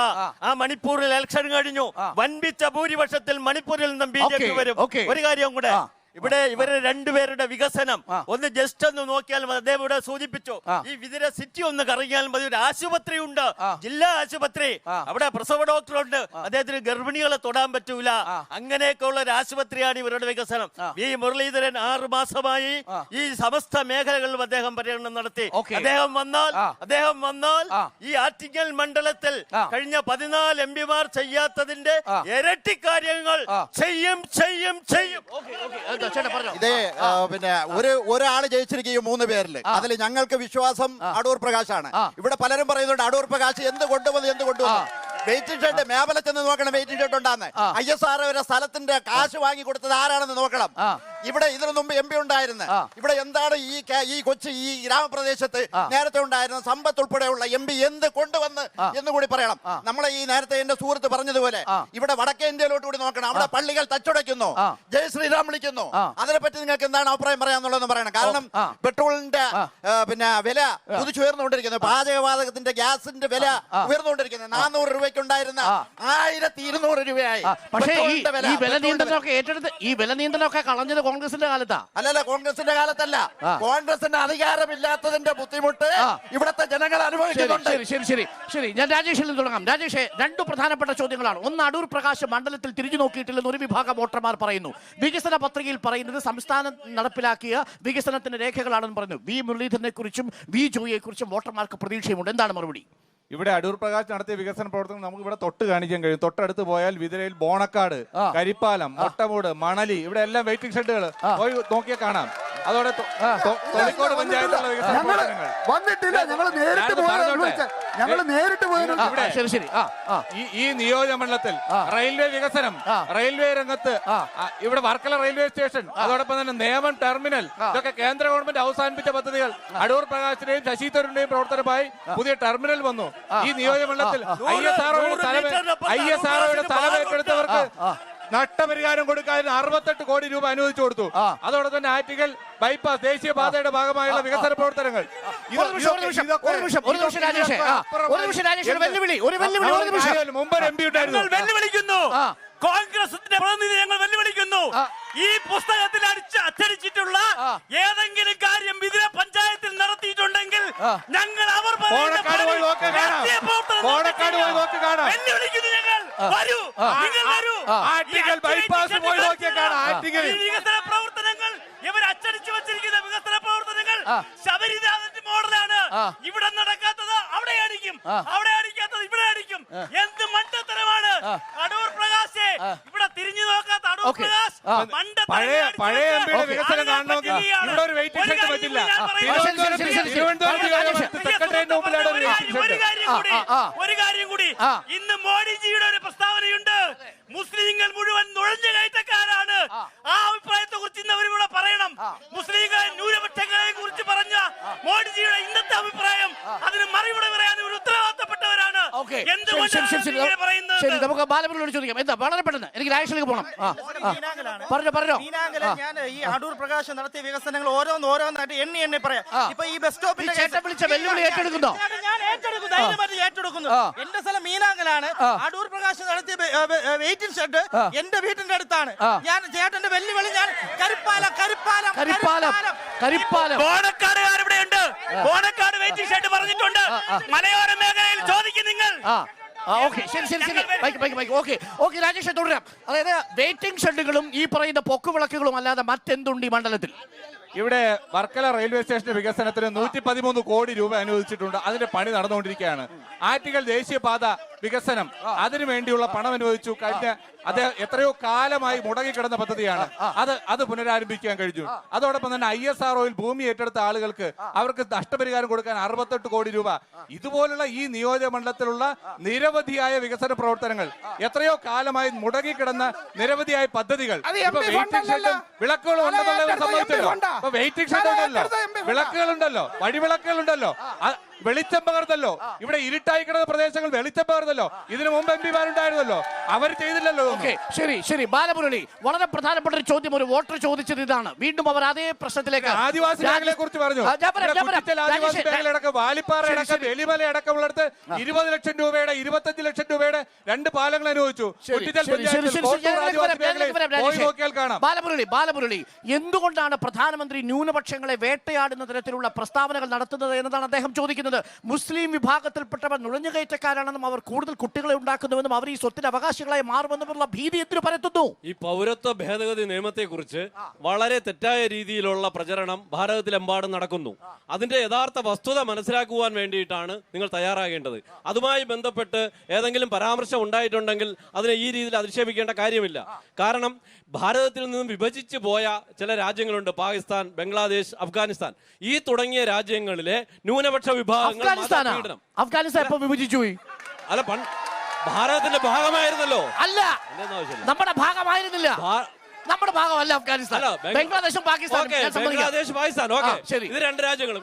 ആ മണിപ്പൂരിൽ ഇലക്ഷൻ കഴിഞ്ഞു, വൻപിച്ച ഭൂരിപക്ഷത്തിൽ മണിപ്പൂരിൽ നിന്നും BJP വരും. ഒരു കാര്യം കൂടെ, ഇവിടെ ഇവര് രണ്ടുപേരുടെ വികസനം ഒന്ന് ജസ്റ്റ് ഒന്ന് നോക്കിയാൽ മതി. അദ്ദേഹം ഇവിടെ സൂചിപ്പിച്ചു, ഈ വിതുര സിറ്റി ഒന്ന് കറങ്ങിയാൽ മതി. ഒരു ആശുപത്രി ഉണ്ട്, ജില്ലാ ആശുപത്രി, അവിടെ പ്രസവ ഡോക്ടറുണ്ട്, അദ്ദേഹത്തിന് ഗർഭിണികളെ തൊടാൻ പറ്റൂല. അങ്ങനെയൊക്കെ ഉള്ള ഒരു ആശുപത്രിയാണ് ഇവരുടെ വികസനം. വി മുരളീധരൻ 6 മാസമായി ഈ സമസ്ത മേഖലകളിലും അദ്ദേഹം പര്യടനം നടത്തി. അദ്ദേഹം വന്നാൽ ഈ ആറ്റിങ്ങൽ മണ്ഡലത്തിൽ കഴിഞ്ഞ 14 MPമാർ ചെയ്യാത്തതിന്റെ ഇരട്ടി കാര്യങ്ങൾ ചെയ്യും. ഇതേ പിന്നെ ഒരാള് ജയിച്ചിരിക്കും 3 പേരില്. അതിൽ ഞങ്ങൾക്ക് വിശ്വാസം അടൂർ പ്രകാശാണ്. ഇവിടെ പലരും പറയുന്നുണ്ട് അടൂർ പ്രകാശ് എന്ത് കൊണ്ടുവന്നു. വെയിറ്റിംഗ് ഷെഡ് മേഖല ചെന്ന് നോക്കണം, വെയിറ്റിംഗ് ഷെഡ് ഉണ്ടാന്ന്. ISR വരെ സ്ഥലത്തിന്റെ കാശ് വാങ്ങി കൊടുത്തത് ആരാണെന്ന് നോക്കണം. ഇവിടെ ഇതിനു മുമ്പ് MP ഉണ്ടായിരുന്നു. ഇവിടെ എന്താണ് ഈ കൊച്ചി ഈ ഗ്രാമപ്രദേശത്ത് നേരത്തെ ഉണ്ടായിരുന്ന സമ്പത്ത് ഉൾപ്പെടെയുള്ള MP എന്ത് കൊണ്ടുവന്ന് എന്ന് കൂടി പറയണം. നമ്മളെ ഈ നേരത്തെ എന്റെ സുഹൃത്ത് പറഞ്ഞതുപോലെ ഇവിടെ വടക്കേ ഇന്ത്യയിലോട്ട് കൂടി നോക്കണം. അവിടെ പള്ളികൾ തച്ചുടയ്ക്കുന്നു, ജയ് ശ്രീറാം വിളിക്കുന്നു. അതിനെപ്പറ്റി നിങ്ങൾക്ക് എന്താണ് അഭിപ്രായം പറയാന്നുള്ളതെന്ന് പറയണം. കാരണം പെട്രോളിന്റെ പിന്നെ വില കുതിച്ചുയർന്നുകൊണ്ടിരിക്കുന്നു, പാചകവാതകത്തിന്റെ ഗ്യാസിന്റെ വില ഉയർന്നുകൊണ്ടിരിക്കുന്നത്. 400 രൂപയ്ക്കുണ്ടായിരുന്ന 1200 രൂപയായി. പക്ഷേ ഈ വില നിയന്ത്രണമൊക്കെ കളഞ്ഞത് കോൺഗ്രസിന്റെ കാലത്താ. അല്ലല്ല, കോൺഗ്രസിന്റെ കാലത്തല്ല. കോൺഗ്രസിന്റെ അധികാരമില്ലാത്തതിന്റെ ബുദ്ധിമുട്ട് ഇവിടുത്തെ ജനങ്ങൾ അനുഭവിക്കുന്നുണ്ട്. ശരി, ഞാൻ രാജേഷിൽ നിന്ന് തുടങ്ങാം. രാജേഷ്, 2 പ്രധാനപ്പെട്ട ചോദ്യങ്ങളാണ്. ഒന്ന്, അടൂർ പ്രകാശ് മണ്ഡലത്തിൽ തിരിഞ്ഞു നോക്കിയിട്ടില്ലെന്ന് ഒരു വിഭാഗം വോട്ടർമാർ പറയുന്നു. വികസന പത്രികയിൽ പറയുന്നത് സംസ്ഥാനം നടപ്പിലാക്കിയ വികസനത്തിന്റെ രേഖകളാണെന്ന് പറയുന്നു. വി മുരളീധരനെ കുറിച്ചും വി ജോയിയെ കുറിച്ചും വോട്ടർമാർക്ക് പ്രതീക്ഷയുമുണ്ട്. എന്താണ് മറുപടി? ഇവിടെ അടൂർ പ്രകാശ് നടത്തിയ വികസന പ്രവർത്തനം നമുക്ക് ഇവിടെ തൊട്ട് കാണിക്കാൻ കഴിയും. തൊട്ടടുത്ത് പോയാൽ വിതുരയിൽ ബോണക്കാട്, കരിപ്പാലം, മൊട്ടമൂട്, മണലി, ഇവിടെ എല്ലാം വെയിറ്റിംഗ് ഷെഡുകൾ പോയി നോക്കിയാൽ കാണാം. അതോടെ തൊളിക്കോട് പഞ്ചായത്തുള്ള വികസന പ്രവർത്തനങ്ങൾ ഈ നിയോജകമണ്ഡലത്തിൽ റെയിൽവേ വികസനം, റെയിൽവേ രംഗത്ത് ഇവിടെ വർക്കല റെയിൽവേ സ്റ്റേഷൻ, അതോടൊപ്പം തന്നെ നേമം ടെർമിനൽ, ഇതൊക്കെ കേന്ദ്ര ഗവൺമെന്റ് അവസാനിപ്പിച്ച പദ്ധതികൾ. അടൂർ പ്രകാശിന്റെയും ശശി തരൂരിന്റെയും പ്രവർത്തനമായി പുതിയ ടെർമിനൽ വന്നു. ഈ നിയോജകമണ്ഡലത്തിൽ ISROയുടെ തലമേറ്റെടുത്തവർക്ക് നഷ്ടപരിഹാരം കൊടുക്കാൻ 68 കോടി രൂപ അനുവദിച്ചു കൊടുത്തു. അതോടൊപ്പം തന്നെ ആറ്റിങ്ങൽ ബൈപ്പാസ് ദേശീയപാതയുടെ ഭാഗമായുള്ള വികസന പ്രവർത്തനങ്ങൾ. മുമ്പ് MP ഉണ്ടായിരുന്നു. വെല്ലുവിളിക്കുന്നു കോൺഗ്രസിന്റെ പ്രതിനിധി, ഞങ്ങൾ വെല്ലുവിളിക്കുന്നു. ഈ പുസ്തകത്തിൽ അച്ചടിച്ചിട്ടുള്ള ഏതെങ്കിലും കാര്യം വിതുര പഞ്ചായത്തിൽ നടത്തിയിട്ടുണ്ടെങ്കിൽ ഞങ്ങൾ അവർ വെല്ലുവിളിക്കുന്നു. ഞങ്ങൾ വരൂ, നിങ്ങൾ വരൂ. വികസന പ്രവർത്തനങ്ങൾ ഇവർ അച്ചടിച്ചു വച്ചിരിക്കുന്ന വികസന പ്രവർത്തനങ്ങൾ ശബരിനാഥന്റെ മോഡലാണ്. ഇവിടെ നടക്കാത്തത് അവിടെ അടിക്കും, അവിടെ അടിക്കാത്തത് ഇവിടെ അടിക്കും. എന്ത് മണ്ടത്തരമാണ് അടൂർ പ്രകാശ്! ഇവിടെ തിരിഞ്ഞു നോക്കാത്ത അടൂർ പ്രകാശ് പഴയ MPയുടെ വികസനം കാണണമെങ്കിൽ ഇവിടെ ഒരു വെയിറ്റിംഗ് ഷെഡ് പറ്റില്ല. ഒരു കാര്യം കൂടി, ഇന്ന് മോഡിജിയുടെ ഒരു പ്രസ്താവനയുണ്ട്, മുസ്ലിങ്ങൾ മുഴുവൻ നുഴഞ്ഞു കയറ്റക്കാരാണ്. ആ അഭിപ്രായത്തെ കുറിച്ച് ഇന്നവരിവിടെ പറയണം. മുസ്ലിങ്ങളെ ന്യൂനപക്ഷങ്ങളെ കുറിച്ച് പറഞ്ഞ മോഡിജിയുടെ ഇന്നത്തെ അഭിപ്രായം, അതിന് മറുപടി പറയാൻ ഒരു ഉത്തരവാദിത്തപ്പെട്ടവരാണ്. നമുക്ക് ബാലമുരളിയോട് ചോദിക്കാം. എന്താ വളരെ പെട്ടെന്ന്, എനിക്ക് രാജേഷിലേക്ക് പോകണം. പറഞ്ഞോ. ഞാൻ ഈ അടൂർ പ്രകാശ് നടത്തിയ വികസനങ്ങൾ ഓരോന്നായിട്ട് എണ്ണി പറയാം. ഇപ്പൊ ഈ ബസ് സ്റ്റോപ്പിന്റെ വെല്ലുവിളി ഏറ്റെടുക്കുന്നു. ഞാൻ ഏറ്റെടുക്കുന്നു. എന്റെ സ്ഥലം മീനാങ്കലാണ്. അടൂർ പ്രകാശ് നടത്തിയ വെയിറ്റിംഗ് ഷെഡ് എന്റെ വീട്ടിന്റെ അടുത്താണ്. ഞാൻ ചേട്ടന്റെ വെല്ലുവിളി, ഞാൻ ബോണക്കാടുകാർ ഇവിടെയുണ്ട്. ബോണക്കാട് വെയിറ്റിംഗ് ഷെഡ് പറഞ്ഞിട്ടുണ്ട്. മലയോര മേഖലയിൽ ചോദിക്കും നിങ്ങൾ. രാജേഷ്, തുടരാം. അതായത് വെയിറ്റിംഗ് ഷെഡുകളും ഈ പറയുന്ന പൊക്കുവിളക്കുകളും അല്ലാതെ മറ്റെന്തുണ്ട് ഈ മണ്ഡലത്തിൽ? ഇവിടെ വർക്കല റെയിൽവേ സ്റ്റേഷന്റെ വികസനത്തിന് 113 കോടി രൂപ അനുവദിച്ചിട്ടുണ്ട്. അതിന്റെ പണി നടന്നുകൊണ്ടിരിക്കുകയാണ്. ആറ്റിങ്ങൽ ദേശീയപാത വികസനം അതിനു വേണ്ടിയുള്ള പണം അനുവദിച്ചു. കഴിഞ്ഞ അദ്ദേഹം എത്രയോ കാലമായി മുടങ്ങിക്കിടന്ന പദ്ധതിയാണ് അത് പുനരാരംഭിക്കാൻ കഴിഞ്ഞു. അതോടൊപ്പം തന്നെ ISROയിൽ ഭൂമി ഏറ്റെടുത്ത ആളുകൾക്ക് അവർക്ക് നഷ്ടപരിഹാരം കൊടുക്കാൻ 68 കോടി രൂപ. ഇതുപോലുള്ള ഈ നിയോജക മണ്ഡലത്തിലുള്ള നിരവധിയായ വികസന പ്രവർത്തനങ്ങൾ, എത്രയോ കാലമായി മുടങ്ങിക്കിടന്ന നിരവധിയായ പദ്ധതികൾ, വിളക്കുകളും ഉണ്ടെന്നുള്ളത് സംഭവിച്ചല്ലോ. ഇപ്പൊ വെയിറ്റിംഗ് ഷെഡ് ഉണ്ടല്ലോ, വിളക്കുകളുണ്ടല്ലോ, വഴിവിളക്കുകളുണ്ടല്ലോ, വെളിച്ചം പകർന്നല്ലോ. ഇവിടെ ഇരുട്ടായി കിടന്ന പ്രദേശങ്ങൾ വെളിച്ചം പകർന്നല്ലോ. ഇതിനു മുമ്പ് MP മാരുണ്ടായിരുന്നല്ലോ, അവർ ചെയ്തില്ലല്ലോ. ശരി ശരി ബാലമുരളി, വളരെ പ്രധാനപ്പെട്ട ഒരു ചോദ്യം ഒരു വോട്ടർ ചോദിച്ചത് ഇതാണ്. വീണ്ടും അവർ അതേ പ്രശ്നത്തിലേക്ക് ആദിവാസി മേഖലയെ കുറിച്ച് പറഞ്ഞു. ആദിവാസി മേഖലയടക്കം വാലിപ്പാറ അടക്കം എലിമല അടക്കമുള്ളിടത്ത് 20 ലക്ഷം രൂപയുടെ 25 ലക്ഷം രൂപയുടെ 2 പാലങ്ങൾ അനുവദിച്ചു. ബാലമുരളി, എന്തുകൊണ്ടാണ് പ്രധാനമന്ത്രി ന്യൂനപക്ഷങ്ങളെ വേട്ടയാടുന്ന തരത്തിലുള്ള പ്രസ്താവനകൾ നടത്തുന്നത് എന്നതാണ് അദ്ദേഹം ചോദിക്കുന്നത്. മുസ്ലിം വിഭാഗത്തിൽപ്പെട്ടവർ നുഴഞ്ഞുകയറ്റക്കാരാണെന്നും അവർ കൂടുതൽ കുട്ടികളെ ഉണ്ടാക്കുന്നുവെന്നും അവർ ഈ സ്വത്തിന് അവകാശികളായി മാറുമെന്നുമുള്ള ഭീതി എന്തിനു പരത്തുന്നു? ഈ പൗരത്വ ഭേദഗതി നിയമത്തെക്കുറിച്ച് വളരെ തെറ്റായ രീതിയിലുള്ള പ്രചരണം ഭാരതത്തിലെമ്പാടും നടക്കുന്നു. അതിന്റെ യഥാർത്ഥ വസ്തുത മനസ്സിലാക്കുവാൻ വേണ്ടിയിട്ടാണ് നിങ്ങൾ തയ്യാറാകേണ്ടത്. അതുമായി ബന്ധപ്പെട്ട് ഏതെങ്കിലും പരാമർശം ഉണ്ടായിട്ടുണ്ടെങ്കിൽ അതിനെ ഈ രീതിയിൽ അധിക്ഷേപിക്കേണ്ട കാര്യമില്ല. കാരണം ഭാരതത്തിൽ നിന്നും വിഭജിച്ചു പോയ ചില രാജ്യങ്ങളുണ്ട്, പാകിസ്ഥാൻ, ബംഗ്ലാദേശ്, അഫ്ഗാനിസ്ഥാൻ, ഈ തുടങ്ങിയ രാജ്യങ്ങളിലെ ന്യൂനപക്ഷ വിഭാഗങ്ങൾ അഫ്ഗാനിസ്ഥാൻ ഇപ്പൊ വിഭജിച്ചു പോയി. അല്ല, ഭാരതത്തിന്റെ ഭാഗമായിരുന്നല്ലോ. അല്ല, നമ്മുടെ ഭാഗമായിരുന്നില്ല. നമ്മുടെ ഭാഗമല്ല അഫ്ഗാനിസ്ഥാൻ, ബംഗ്ലാദേശും പാകിസ്ഥാനും. ബംഗ്ലാദേശ്, പാകിസ്ഥാൻ, ഇത് 2 രാജ്യങ്ങളും.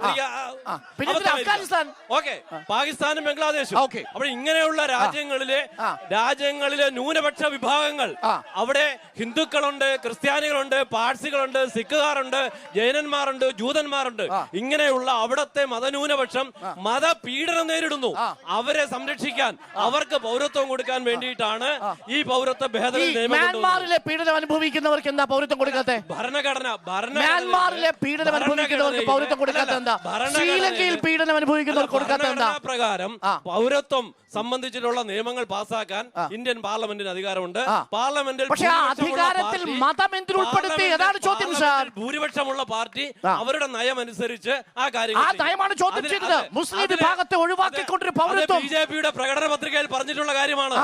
പാകിസ്ഥാനും ബംഗ്ലാദേശും. അപ്പോൾ ഇങ്ങനെയുള്ള രാജ്യങ്ങളിലെ ന്യൂനപക്ഷ വിഭാഗങ്ങൾ, അവിടെ ഹിന്ദുക്കളുണ്ട്, ക്രിസ്ത്യാനികളുണ്ട്, പാഴ്സികളുണ്ട്, സിഖുകാരുണ്ട്, ജൈനന്മാരുണ്ട്, ജൂതന്മാരുണ്ട്. ഇങ്ങനെയുള്ള അവിടത്തെ മതന്യൂനപക്ഷം മതപീഡനം നേരിടുന്നു. അവരെ സംരക്ഷിക്കാൻ, അവർക്ക് പൗരത്വം കൊടുക്കാൻ വേണ്ടിയിട്ടാണ് ഈ പൗരത്വ ഭേദഗതി നിയമം. പീഡനം അനുഭവിക്കുന്ന എന്താ പൗരത്വം കൊടുക്കാത്ത? മ്യാൻമാറിലെ പീഡനം അനുഭവിക്കുന്നവർക്ക് പൗരത്വം കൊടുക്കാത്ത എന്താ? ശ്രീലങ്കയിൽ പീഡനം അനുഭവിക്കുന്നവർക്ക് കൊടുക്കാത്ത എന്താ? പ്രകാരം പൗരത്വം സംബന്ധിച്ചിട്ടുള്ള നിയമങ്ങൾ പാസ്സാക്കാൻ ഇന്ത്യൻ പാർലമെന്റിന് അധികാരമുണ്ട്. പാർലമെന്റിൽ പക്ഷേ ആ അധികാരത്തിൽ മതം എന്തിനുൾപ്പെടുത്തി? അതാണ് ചോദ്യം സാർ. ഭൂരിപക്ഷമുള്ള പാർട്ടി അവരുടെ നയം അനുസരിച്ച് ആ കാര്യങ്ങൾ, ആ നയമാണ് ചോദ്യം ചെയ്തത്. മുസ്ലിം വിഭാഗത്തെ ഒഴിവാക്കിക്കൊണ്ടൊരു പൗരത്വം BJP-യുടെ പ്രകടന പത്രികയിൽ പറഞ്ഞിട്ടുള്ള കാര്യമാണ്.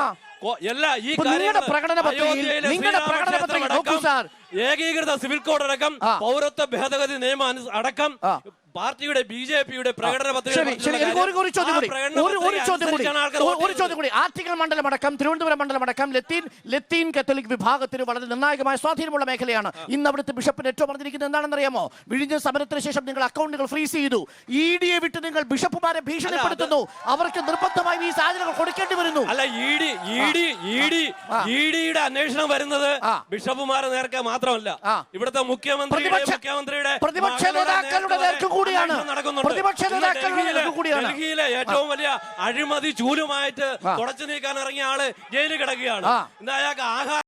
ഏകീകൃത സിവിൽ കോഡ് അടക്കം പൗരത്വ ഭേദഗതി നിയമം അടക്കം പാർട്ടിയുടെ BJP-യുടെ പ്രകടന ഒരു ചോദ്യം കൂടി. ആറ്റിങ്ങൽ മണ്ഡലമടക്കം തിരുവനന്തപുരം മണ്ഡലമടക്കം ലത്തീൻ കത്തോലിക് വിഭാഗത്തിന് വളരെ നിർണായകമായ സ്വാധീനമുള്ള മേഖലയാണ്. ഇന്ന് അവിടുത്തെ ബിഷപ്പിന് ഏറ്റവും പറഞ്ഞിരിക്കുന്നത് എന്താണെന്നറിയാമോ? വിഴിഞ്ഞ സമരത്തിന് ശേഷം നിങ്ങൾ അക്കൗണ്ടുകൾ ഫ്രീസ് ചെയ്തു, ED വിട്ട് നിങ്ങൾ ബിഷപ്പുമാരെ ഭീഷണിപ്പെടുത്തുന്നു, അവർക്ക് നിർബന്ധമായി ഈ സാധനങ്ങൾ കൊടുക്കേണ്ടി വരുന്നു. അല്ല, ED-യുടെ അന്വേഷണം വരുന്നത് ബിഷപ്പുമാരെ നേർക്ക് മാത്രമല്ല, ഇവിടുത്തെ മുഖ്യമന്ത്രിയുടെ പ്രതിപക്ഷ നേതാക്കളുടെ നേർക്ക് കൂടിയാണ്. ഡൽഹിയിലെ ഏറ്റവും വലിയ അഴിമതി ചൂലുമായിട്ട് തുടച്ചു നീക്കാൻ ഇറങ്ങിയ ആള് ജയിലിൽ കിടക്കുകയാണ്. ഇന്ന് അയാൾക്ക് ആഹാരം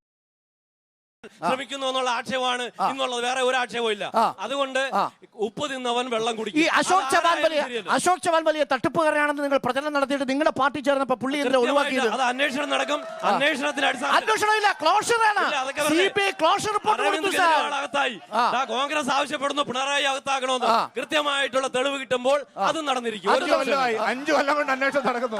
ശ്രമിക്കുന്നു എന്നുള്ള ആക്ഷേപമാണ് ഇന്നുള്ളത്, വേറെ ഒരു ആക്ഷേപവും ഇല്ല. അതുകൊണ്ട് ഉപ്പ് തിന്നവൻ വെള്ളം കുടിക്കും. ഈ അശോക് ചവാൻ വലിയ തട്ടിപ്പുകാരനാണെന്ന് നിങ്ങൾ പ്രചരണം നടത്തിയിട്ട് നിങ്ങളുടെ പാർട്ടി ചേർന്നപ്പോൾ പുള്ളി എന്തിനാ ഒഴിവാക്കിയത്? അത് അന്വേഷണം നടക്കും. അന്വേഷണത്തിന്റെ അന്വേഷണമില്ല, ക്ലോഷറാണ്. CBI റിപ്പോർട്ട് കൊടുത്തു സാർ. കോൺഗ്രസ് ആവശ്യപ്പെടുന്നു പിണറായി അകത്താക്കണമെന്ന്. കൃത്യമായിട്ടുള്ള തെളിവ് കിട്ടുമ്പോൾ അതും നടന്നിരിക്കും. 5 കൊല്ലം കൊണ്ട് അന്വേഷണം നടക്കുന്നു.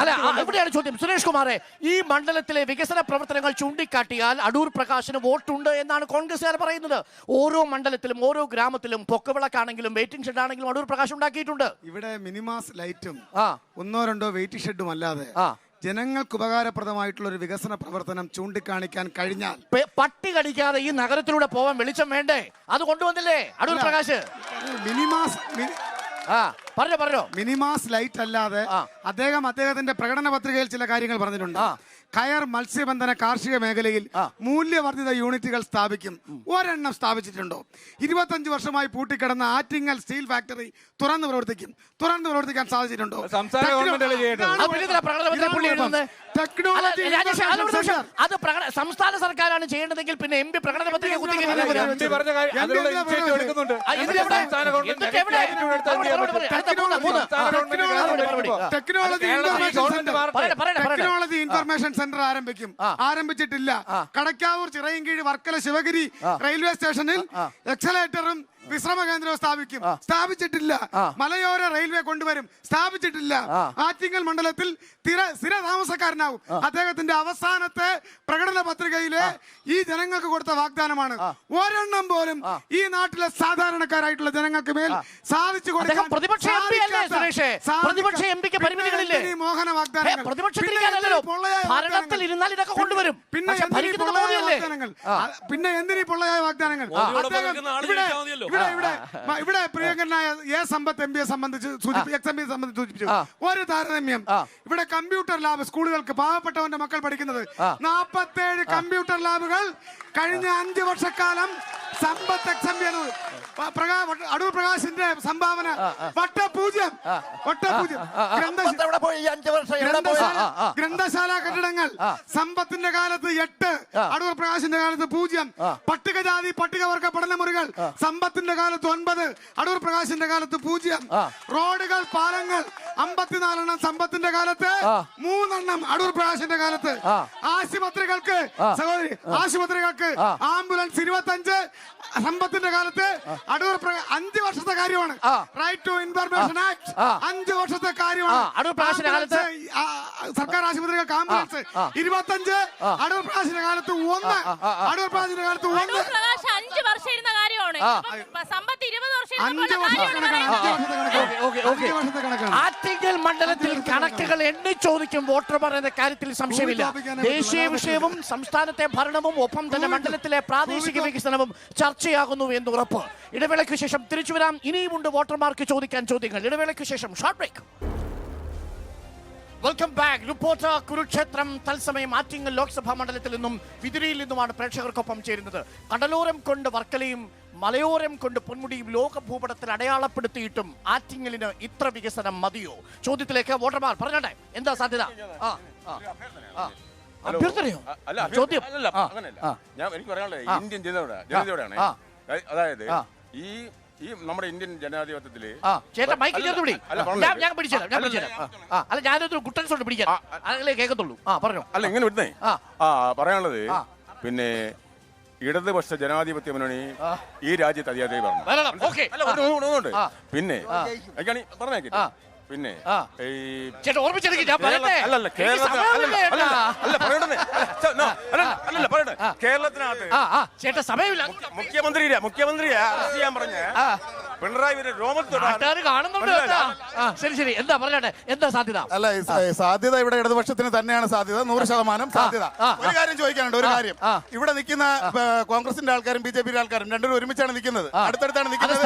അല്ല, ഇവിടെയാണ് ചോദ്യം. സുരേഷ് കുമാറെ, ഈ മണ്ഡലത്തിലെ വികസന പ്രവർത്തനങ്ങൾ ചൂണ്ടിക്കാട്ടിയാൽ അടൂർ പ്രകാശിന് വോട്ടുണ്ട് എന്നാണ് കോൺഗ്രസ്സുകാർ പറയുന്നത്. ഓരോ മണ്ഡലത്തിലും ഓരോ ഗ്രാമത്തിലും പൊക്കവിളക്കാണെങ്കിലും വെയിറ്റിംഗ് ഷെഡ് ആണെങ്കിലും അടൂർ പ്രകാശ് ഉണ്ടാക്കിയിട്ടുണ്ട്. ഇവിടെ മിനിമാസ് ലൈറ്റും 1-2 വെയിറ്റിംഗ് ഷെഡും അല്ലാതെ ജനങ്ങൾക്ക് ഉപകാരപ്രദമായിട്ടുള്ള ഒരു വികസന പ്രവർത്തനം ചൂണ്ടിക്കാണിക്കാൻ കഴിഞ്ഞാൽ, പട്ടി കടിക്കാതെ ഈ നഗരത്തിലൂടെ പോവാൻ വെളിച്ചം വേണ്ടേ? അത് കൊണ്ടുവന്നില്ലേ അടൂർ പ്രകാശ്? പറഞ്ഞോ മിനിമാസ് ലൈറ്റ് അല്ലാതെ അദ്ദേഹത്തിന്റെ പ്രകടന പത്രികയിൽ ചില കാര്യങ്ങൾ പറഞ്ഞിട്ടുണ്ട്. കയർ, മത്സ്യബന്ധന, കാർഷിക മേഖലയിൽ മൂല്യവർദ്ധിത യൂണിറ്റുകൾ സ്ഥാപിക്കും. ഒരെണ്ണം സ്ഥാപിച്ചിട്ടുണ്ടോ? 25 വർഷമായി പൂട്ടിക്കിടന്ന ആറ്റിങ്ങൽ സ്റ്റീൽ ഫാക്ടറി തുറന്നു പ്രവർത്തിക്കാൻ സാധിച്ചിട്ടുണ്ടോ? അത് സംസ്ഥാന സർക്കാരാണ് ചെയ്യേണ്ടതെങ്കിൽ പിന്നെ MP പ്രകടന പത്രിക ടെക്നോളജി ഇൻഫർമേഷൻ സെന്റർ ആരംഭിച്ചിട്ടില്ല. കടക്കാവൂർ, ചിറയൻകീഴ്, വർക്കല, ശിവഗിരി റെയിൽവേ സ്റ്റേഷനിൽ എക്സലേറ്ററും വിശ്രമ കേന്ദ്രവും സ്ഥാപിക്കും. സ്ഥാപിച്ചിട്ടില്ല. മലയോര റെയിൽവേ കൊണ്ടുവരും. സ്ഥാപിച്ചിട്ടില്ല. ആറ്റിങ്ങൽ മണ്ഡലത്തിൽ സ്ഥിര താമസക്കാരനാവും. അദ്ദേഹത്തിന്റെ അവസാനത്തെ പ്രകടന പത്രികയിലെ ഈ ജനങ്ങൾക്ക് കൊടുത്ത വാഗ്ദാനമാണ്. ഒരെണ്ണം പോലും ഈ നാട്ടിലെ സാധാരണക്കാരായിട്ടുള്ള ജനങ്ങൾക്ക് മേൽ സാധിച്ചു കൊടുക്കാൻ മോഹന വാഗ്ദാനങ്ങൾ. പിന്നെ എന്തിനീ പൊള്ളയായ വാഗ്ദാനങ്ങൾ? ഇവിടെ പ്രിയങ്കരനായ സമ്പത്ത് എംപിയെ സംബന്ധിച്ച് സൂചിപ്പിച്ചു. ഒരു താരതമ്യം, ഇവിടെ കമ്പ്യൂട്ടർ ലാബ് സ്കൂളുകൾക്ക് പാവപ്പെട്ടവന്റെ മക്കൾ പഠിക്കുന്നത് 47 കമ്പ്യൂട്ടർ ലാബുകൾ കഴിഞ്ഞ 5 വർഷക്കാലം സമ്പത്ത് അടൂർ പ്രകാശിന്റെ സംഭാവന വട്ടപൂജ്യം. ഗ്രന്ഥശാല കെട്ടിടങ്ങൾ സമ്പത്തിന്റെ കാലത്ത് 8, അടൂർ പ്രകാശിന്റെ കാലത്ത് 0. പട്ടികജാതി പട്ടികവർഗ പഠനമുറികൾ സമ്പത്തിന്റെ കാലത്ത് 9, അടൂർ പ്രകാശിന്റെ കാലത്ത് 0. റോഡുകൾ പാലങ്ങൾ 54 സമ്പത്തിന്റെ കാലത്ത് 3 അടൂർ പ്രകാശിന്റെ കാലത്ത്. ആശുപത്രികൾക്ക് ആംബുലൻസ് 25 സമ്പത്തിന്റെ കാലത്ത് അടൂർ 5 വർഷത്തെ കാര്യമാണ്. റൈറ്റ് ടു ഇൻഫർമേഷൻ ആക്ട് 5 വർഷത്തെ കാര്യമാണ്. സർക്കാർ ആശുപത്രികൾക്ക് ആംബുലൻസ് 25, അടൂർ പ്രകാശിന്റെ കാലത്ത് 1. അടൂർ പ്രകാശിന്റെ കാലത്ത് 1. 5 വർഷം ഇരുന്ന കാര്യമാണ്. സമ്പത്ത് 20 വർഷം. ആറ്റിങ്ങൽ മണ്ഡലത്തിൽ കണക്കുകൾ എണ്ണി ചോദിക്കും വോട്ടർമാർ എന്ന കാര്യത്തിൽ സംശയമില്ല. ദേശീയ വിഷയവും സംസ്ഥാനത്തെ ഭരണവും ഒപ്പം തന്നെ മണ്ഡലത്തിലെ പ്രാദേശിക വികസനവും ചർച്ചയാകുന്നു എന്ന് ഉറപ്പ്. ഇടവേളയ്ക്ക് ശേഷം തിരിച്ചു വരാം. ഇനിയുമുണ്ട് വോട്ടർമാർക്ക് ചോദിക്കാൻ ചോദ്യങ്ങൾ. ഇടവേളയ്ക്ക് ശേഷം short break. Welcome back. Reporter കുരുക്ഷേത്രം തത്സമയം ആറ്റിങ്ങൽ ലോക്സഭാ മണ്ഡലത്തിൽ നിന്നും വിതുരയിൽ നിന്നുമാണ് പ്രേക്ഷകർക്കൊപ്പം ചേരുന്നത്. കടലോരം കൊണ്ട് വർക്കലയും മലയോരം കൊണ്ട് പൊന്മുടിയും ലോക ഭൂപടത്തിൽ അടയാളപ്പെടുത്തിയിട്ടും ആറ്റിങ്ങലിന് ഇത്ര വികസനം മതിയോ? ചോദ്യത്തിലേക്ക് വോട്ടർമാർ പറഞ്ഞോട്ടെ, എന്താ സാധ്യത? ചോദ്യം ഞാൻ എനിക്ക് പറയാനുള്ളത് ഇന്ത്യൻ ജനതയോടാണ്. അതായത് ഈ നമ്മുടെ ഇന്ത്യൻ ജനാധിപത്യത്തില് ഞാനൊരു കുട്ടൻസോട് പിടിക്കാം കേൾക്കത്തുള്ളൂ. പറഞ്ഞോ. അല്ല ഇങ്ങനെ വിടുന്നേ. പറയാനുള്ളത് പിന്നെ ഇടതുപക്ഷ ജനാധിപത്യ മുന്നണി ഈ രാജ്യത്ത് അധികാരത്തിൽ പറഞ്ഞു. പിന്നെ പറഞ്ഞേക്ക് പിന്നെ കേരളത്തിനകത്ത് മുഖ്യമന്ത്രിയെ അറസ്റ്റ് ചെയ്യാൻ പറഞ്ഞ പിണറായി ശരി ശരി എന്താ പറഞ്ഞേ, എന്താ സാധ്യത? അല്ല സാധ്യത ഇവിടെ ഇടതുപക്ഷത്തിന് തന്നെയാണ് സാധ്യത, 100% സാധ്യത. ഒരു കാര്യം ചോദിക്കാനുണ്ട്. ഒരു കാര്യം, ഇവിടെ നിൽക്കുന്ന കോൺഗ്രസിന്റെ ആൾക്കാരും BJP ആൾക്കാരും രണ്ടുപേരും ഒരുമിച്ചാണ് നിൽക്കുന്നത്, അടുത്തടുത്താണ് നിൽക്കുന്നത്.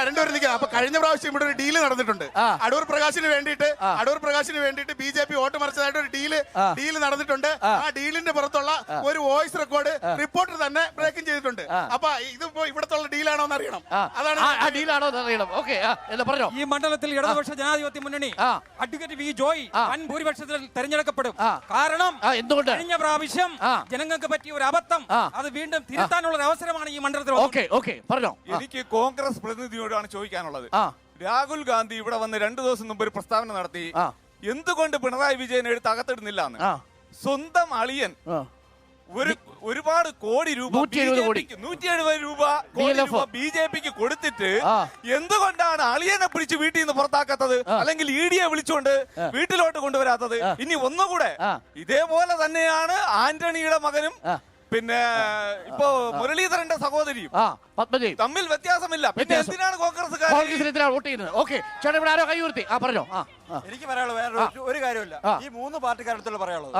രണ്ടുപേരും നിൽക്കുക. അപ്പൊ കഴിഞ്ഞ പ്രാവശ്യം ഇവിടെ ഒരു ഡീല് നടന്നിട്ടുണ്ട്. അടൂർ പ്രകാശിന് വേണ്ടിയിട്ട് BJP വോട്ട് മറിച്ചതായിട്ട് ഒരു ഡീല് നടന്നിട്ടുണ്ട്. ആ ഡീലിന്റെ പുറത്തുള്ള ഒരു വോയിസ് റെക്കോർഡ് റിപ്പോർട്ടർ തന്നെ ബ്രേക്കിംഗ് ചെയ്തിട്ടുണ്ട്. അപ്പൊ ഇതിപ്പോ ഇവിടത്തെ ഡീലാണോ എന്ന് അറിയണം. അതാണ് ഈ മണ്ഡലത്തിൽ ഇടതുപക്ഷ ജനാധിപത്യ മുന്നണി അഡ്വക്കേറ്റ് വി ജോയ് വൻ ഭൂരിപക്ഷത്തിൽ തെരഞ്ഞെടുക്കപ്പെടും. കാരണം കഴിഞ്ഞ പ്രാവശ്യം ജനങ്ങൾക്ക് പറ്റിയ ഒരു അബദ്ധം അത് വീണ്ടും തിരുത്താനുള്ള ഒരു അവസരമാണ് ഈ മണ്ഡലത്തിൽ. എനിക്ക് കോൺഗ്രസ് പ്രതിനിധിയോടാണ് ചോദിക്കാനുള്ളത്. രാഹുൽ ഗാന്ധി ഇവിടെ വന്ന് 2 ദിവസം മുമ്പ് ഒരു പ്രസ്താവന നടത്തി. എന്തുകൊണ്ട് പിണറായി വിജയൻ എടുത്ത് അകത്തിടുന്നില്ല എന്ന്. സ്വന്തം അളിയൻ ഒരുപാട് കോടി രൂപ 170 രൂപ BJPക്ക് കൊടുത്തിട്ട് എന്തുകൊണ്ടാണ് അളിയനെ പിടിച്ച് വീട്ടിൽ നിന്ന് പുറത്താക്കാത്തത്, അല്ലെങ്കിൽ ED-യെ വിളിച്ചുകൊണ്ട് വീട്ടിലോട്ട് കൊണ്ടുവരാത്തത്? ഇനി ഒന്നുകൂടെ ഇതേപോലെ തന്നെയാണ് ആന്റണിയുടെ മകനും പിന്നെ ഇപ്പോ മുരളീധരന്റെ സഹോദരിയും തമ്മിൽ വ്യത്യാസമില്ല. പിന്നെ എന്തിനാണ് കോൺഗ്രസ് വോട്ട് ചെയ്യുന്നത്? എനിക്ക് പറയാനുള്ളത് വേറെ ഒരു കാര്യമില്ല. ഈ 3 പാർട്ടിക്കാരടുത്തുള്ള പറയാനുള്ളത്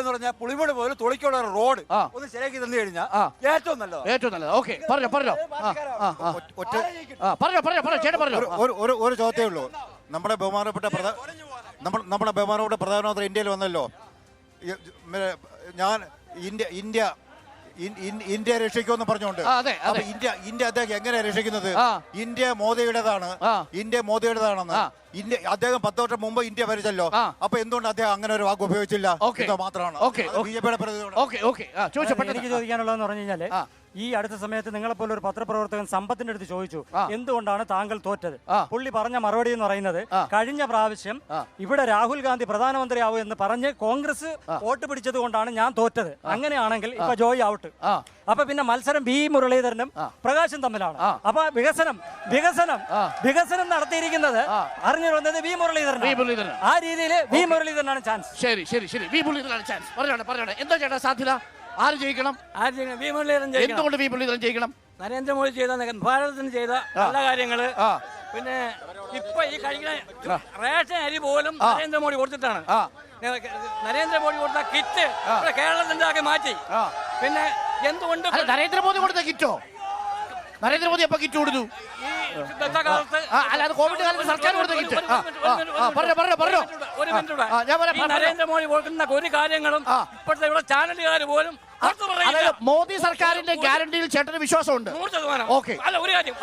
പറഞ്ഞാൽ പുളിമൂട് പോലും തുളിക്കുള്ള റോഡ് ഒന്ന് ശരിയാക്കി തന്നു കഴിഞ്ഞാൽ ഏറ്റവും നല്ലത്. ഒരു ചോദ്യമേ ഉള്ളൂ. നമ്മുടെ ബഹുമാനപ്പെട്ട പ്രധാനമന്ത്രി ഇന്ത്യയിൽ വന്നല്ലോ. ഞാൻ ഇന്ത്യ രക്ഷിക്കുമെന്ന് പറഞ്ഞുകൊണ്ട് ഇന്ത്യ അദ്ദേഹം എങ്ങനെ രക്ഷിക്കുന്നത്? ഇന്ത്യ മോദിയുടേതാണെന്ന് അദ്ദേഹം 10 വർഷം മുമ്പ് ഇന്ത്യ ഭരിച്ചല്ലോ. അപ്പൊ എന്തുകൊണ്ട് അദ്ദേഹം അങ്ങനെ ഒരു വാക്ക് ഉപയോഗിച്ചില്ല? മാത്രമാണ് എനിക്ക് ചോദിക്കാനുള്ളതെന്ന് പറഞ്ഞു കഴിഞ്ഞാല് ഈ അടുത്ത സമയത്ത് നിങ്ങളെപ്പോലെ ഒരു പത്രപ്രവർത്തകൻ സമ്പത്തിന്റെ അടുത്ത് ചോദിച്ചു എന്തുകൊണ്ടാണ് താങ്കൾ തോറ്റത്. പുള്ളി പറഞ്ഞ മറുപടി എന്ന് പറയുന്നത് കഴിഞ്ഞ പ്രാവശ്യം ഇവിടെ രാഹുൽ ഗാന്ധി പ്രധാനമന്ത്രിയാവും എന്ന് പറഞ്ഞ് കോൺഗ്രസ് വോട്ട് പിടിച്ചത് കൊണ്ടാണ് ഞാൻ തോറ്റത്. അങ്ങനെയാണെങ്കിൽ ഇപ്പൊ ജോയ് ഔട്ട്. അപ്പൊ പിന്നെ മത്സരം വി മുരളീധരനും പ്രകാശും തമ്മിലാണ്. അപ്പൊ വികസനം നടത്തിയിരിക്കുന്നത് അറിഞ്ഞു വന്നത് വി മുരളീധരൻ. ആ രീതിയിൽ വി മുരളീധരനാണ് ചാൻസ്. ശരി ശരി ശരി വി മുരളീധരനാണ് ചാൻസ്. പറഞ്ഞോട്ടെ എന്താ ചേട്ടാ സാധ്യത? ആര് ജയിക്കണം? വി മുരളീധരൻ ജയിക്കണം. എന്തുകൊണ്ട് വി മുരളീധരൻ ജയിക്കണം? നരേന്ദ്രമോദി ചെയ്ത ഭാരതത്തിന് ചെയ്ത നല്ല കാര്യങ്ങള്. പിന്നെ ഇപ്പൊ ഈ കഴിക്കുന്ന റേഷൻ അരി പോലും നരേന്ദ്രമോദി കൊടുത്തിട്ടാണ്. നരേന്ദ്രമോദി കൊടുത്ത കിറ്റ് കേരളത്തിൻ്റെ മാറ്റി. പിന്നെ എന്തുകൊണ്ട് നരേന്ദ്രമോദി കൊടുത്ത കിറ്റോ? നരേന്ദ്രമോദി എപ്പോ കിറ്റ് കൊടുത്തു? അല്ലാതെ കോവിഡ് കാലത്ത് സർക്കാർ കൊടുത്ത കിറ്റ്. നരേന്ദ്രമോദി കൊടുക്കുന്ന ഒരു കാര്യങ്ങളും ഇപ്പോഴത്തെ ഇവിടെ ചാനലുകാർ പോലും മോദി സർക്കാരിന്റെ ഗ്യാരണ്ടിയിൽ ചേട്ടന് വിശ്വാസമുണ്ട്. 100%. അല്ല ഒരു കാര്യം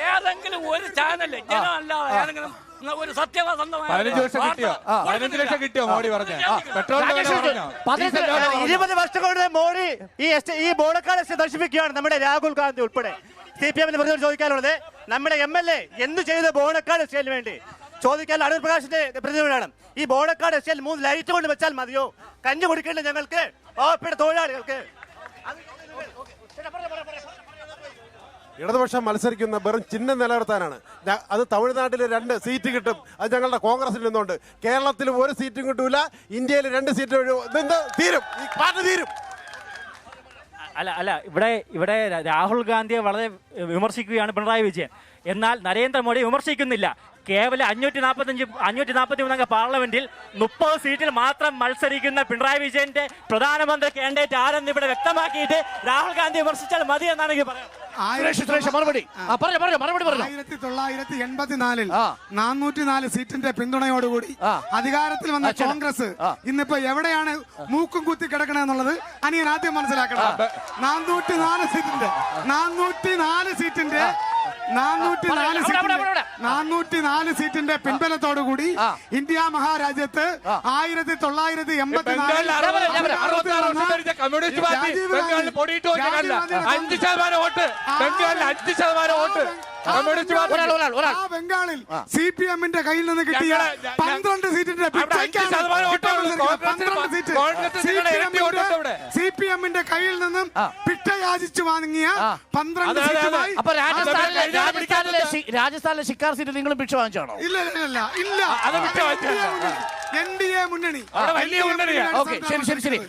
ഏതെങ്കിലും ഒരു ചാനല് ജനം അല്ലാതെ ഏതെങ്കിലും ഒരു സത്യസന്ധമായ 15 ലക്ഷം കിട്ടിയോ മോഡി പറഞ്ഞ പെട്രോൾ 20 വർഷം കൊണ്ട് മോഡി ഈ ബോർഡക്കാരെ നശിപ്പിക്കുകയാണ്. നമ്മുടെ രാഹുൽ ഗാന്ധി ഉൾപ്പെടെ CPM-ന്റെ പ്രതിനിധി ചോദിക്കാനുള്ളത് നമ്മുടെ MLA എന്ത് ചെയ്ത് ബോർഡക്കാട് എസ്റ്റേറ്റിന് വേണ്ടി ചോദിക്കാൻ അടൂർ പ്രകാശിന്റെ പ്രതിനിധിയാണ്. ഈ ബോർഡക്കാട് എസ്റ്റേറ്റിൽ 3 ലൈറ്റ് കൊണ്ട് വെച്ചാൽ മതിയോ? കഞ്ഞി കുടിക്കേണ്ട ഞങ്ങൾക്ക് തൊഴിലാളികൾക്ക്. ഇടതുപക്ഷം മത്സരിക്കുന്ന വെറും ചിഹ്നം നിലനിർത്താനാണ്. അത് തമിഴ്നാട്ടിൽ 2 സീറ്റ് കിട്ടും, അത് ഞങ്ങളുടെ കോൺഗ്രസിൽ നിന്നുണ്ട്. കേരളത്തിൽ 1 സീറ്റും കിട്ടൂല, ഇന്ത്യയിൽ 2 സീറ്റ് തീരും, ഈ പാർട്ടി തീരും. അല്ല ഇവിടെ രാഹുൽ ഗാന്ധിയെ വളരെ വിമർശിക്കുകയാണ് പിണറായി വിജയൻ. എന്നാൽ നരേന്ദ്രമോദി വിമർശിക്കുന്നില്ല. കേവലം 543 അംഗ പാർലമെന്റിൽ 30 സീറ്റിൽ മാത്രം മത്സരിക്കുന്ന പിണറായി വിജയന്റെ പ്രധാനമന്ത്രി കാൻഡിഡേറ്റ് ആരെന്ന് ഇവിടെ വ്യക്തമാക്കിയിട്ട് രാഹുൽ ഗാന്ധി വിമർശിച്ചാൽ മതി എന്നാണ് എനിക്ക് പറയാം. 1984 404 സീറ്റിന്റെ പിന്തുണയോടുകൂടി അധികാരത്തിൽ വന്ന കോൺഗ്രസ് ഇന്നിപ്പോ എവിടെയാണ് മൂക്കും കുത്തി കിടക്കണെന്നുള്ളത് അനിയൻ ആദ്യം മനസ്സിലാക്കണം. 404 സീറ്റിന്റെ പിൻബലത്തോടുകൂടി ഇന്ത്യ മഹാരാജ്യത്ത് 1984 ബംഗാളിൽ CPM-ന്റെ കയ്യിൽ നിന്ന് കിട്ടിയ 12 സീറ്റിന്റെ CPM-ന്റെ കയ്യിൽ നിന്നും പിട്ട യാചിച്ചു വാങ്ങിയ 12 സീറ്റുമായി രാജസ്ഥാനിലെ ശിക്കാർ സീറ്റ് നിങ്ങൾ ഭിക്ഷ വാങ്ങിച്ചാണോ? ഇല്ല NDA മുന്നണി. ശരി.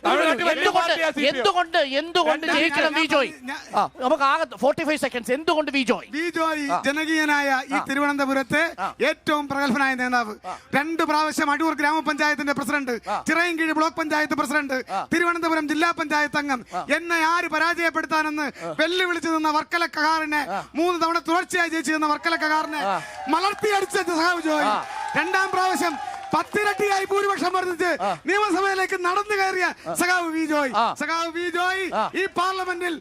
എന്തുകൊണ്ട് ജയിക്കണം വിജോയ്? നമുക്ക് ആകെ 45 സെക്കൻഡ്സ്. എന്തുകൊണ്ട് വിജോയ് ജനകീയനായ ഈ തിരുവനന്തപുരത്തെ ഏറ്റവും പ്രഗത്ഭനായ നേതാവ്, 2 പ്രാവശ്യം അടൂർ ഗ്രാമപഞ്ചായത്തിന്റെ president, Chirayinkeezhu block panchayat president, Thiruvananthapuram ജില്ലാ പഞ്ചായത്ത് അംഗം, എന്നെ ആര് പരാജയപ്പെടുത്താനെന്ന് വെല്ലുവിളിച്ചു നിന്ന വർക്കലക്കാരനെ 3 തവണ തുടർച്ചയായി ജയിച്ചു നിന്ന വർക്കലക്കാരനെ മലർത്തിയടിച്ച സഹാബ് ജോയ് 2ാം പ്രാവശ്യം 10 ഇരട്ടിയായി ഭൂരിപക്ഷം വർദ്ധിച്ച് നിയമസഭയിലേക്ക് നടന്നു കയറിയ സഖാവ് വി ജോയ് ഈ പാർലമെന്റിൽ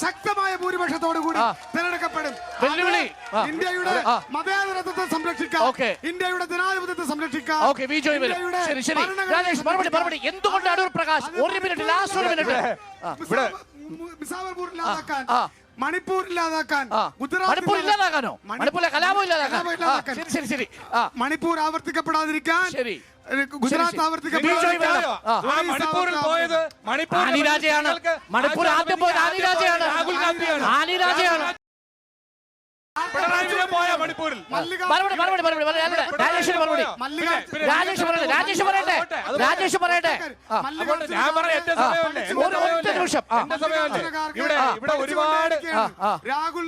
ശക്തമായ ഭൂരിപക്ഷത്തോടു കൂടി തിരഞ്ഞെടുക്കപ്പെടും. ഇന്ത്യയുടെ മതേതരത്വത്തെ സംരക്ഷിക്കാം, ഇന്ത്യയുടെ ജനാധിപത്യത്തെ സംരക്ഷിക്കാം. എന്തുകൊണ്ട് അടൂർ പ്രകാശ് മിസാവർപൂർ ഇല്ലാതാക്കാൻ, മണിപ്പൂർ ഇല്ലാതാക്കാൻ, മണിപ്പൂർ ആവർത്തിക്കപ്പെടാതിരിക്കാൻ, ഗുജറാത്ത് ആവർത്തിക്കപ്പെടാതിരിക്കാൻ. മണിപ്പൂർ ആദ്യം പോയത് ആനിരാജയാണ്. മണിപ്പൂരിൽ രാജേഷ് പറയട്ടെ. ഇവിടെ ഒരുപാട് രാഹുൽ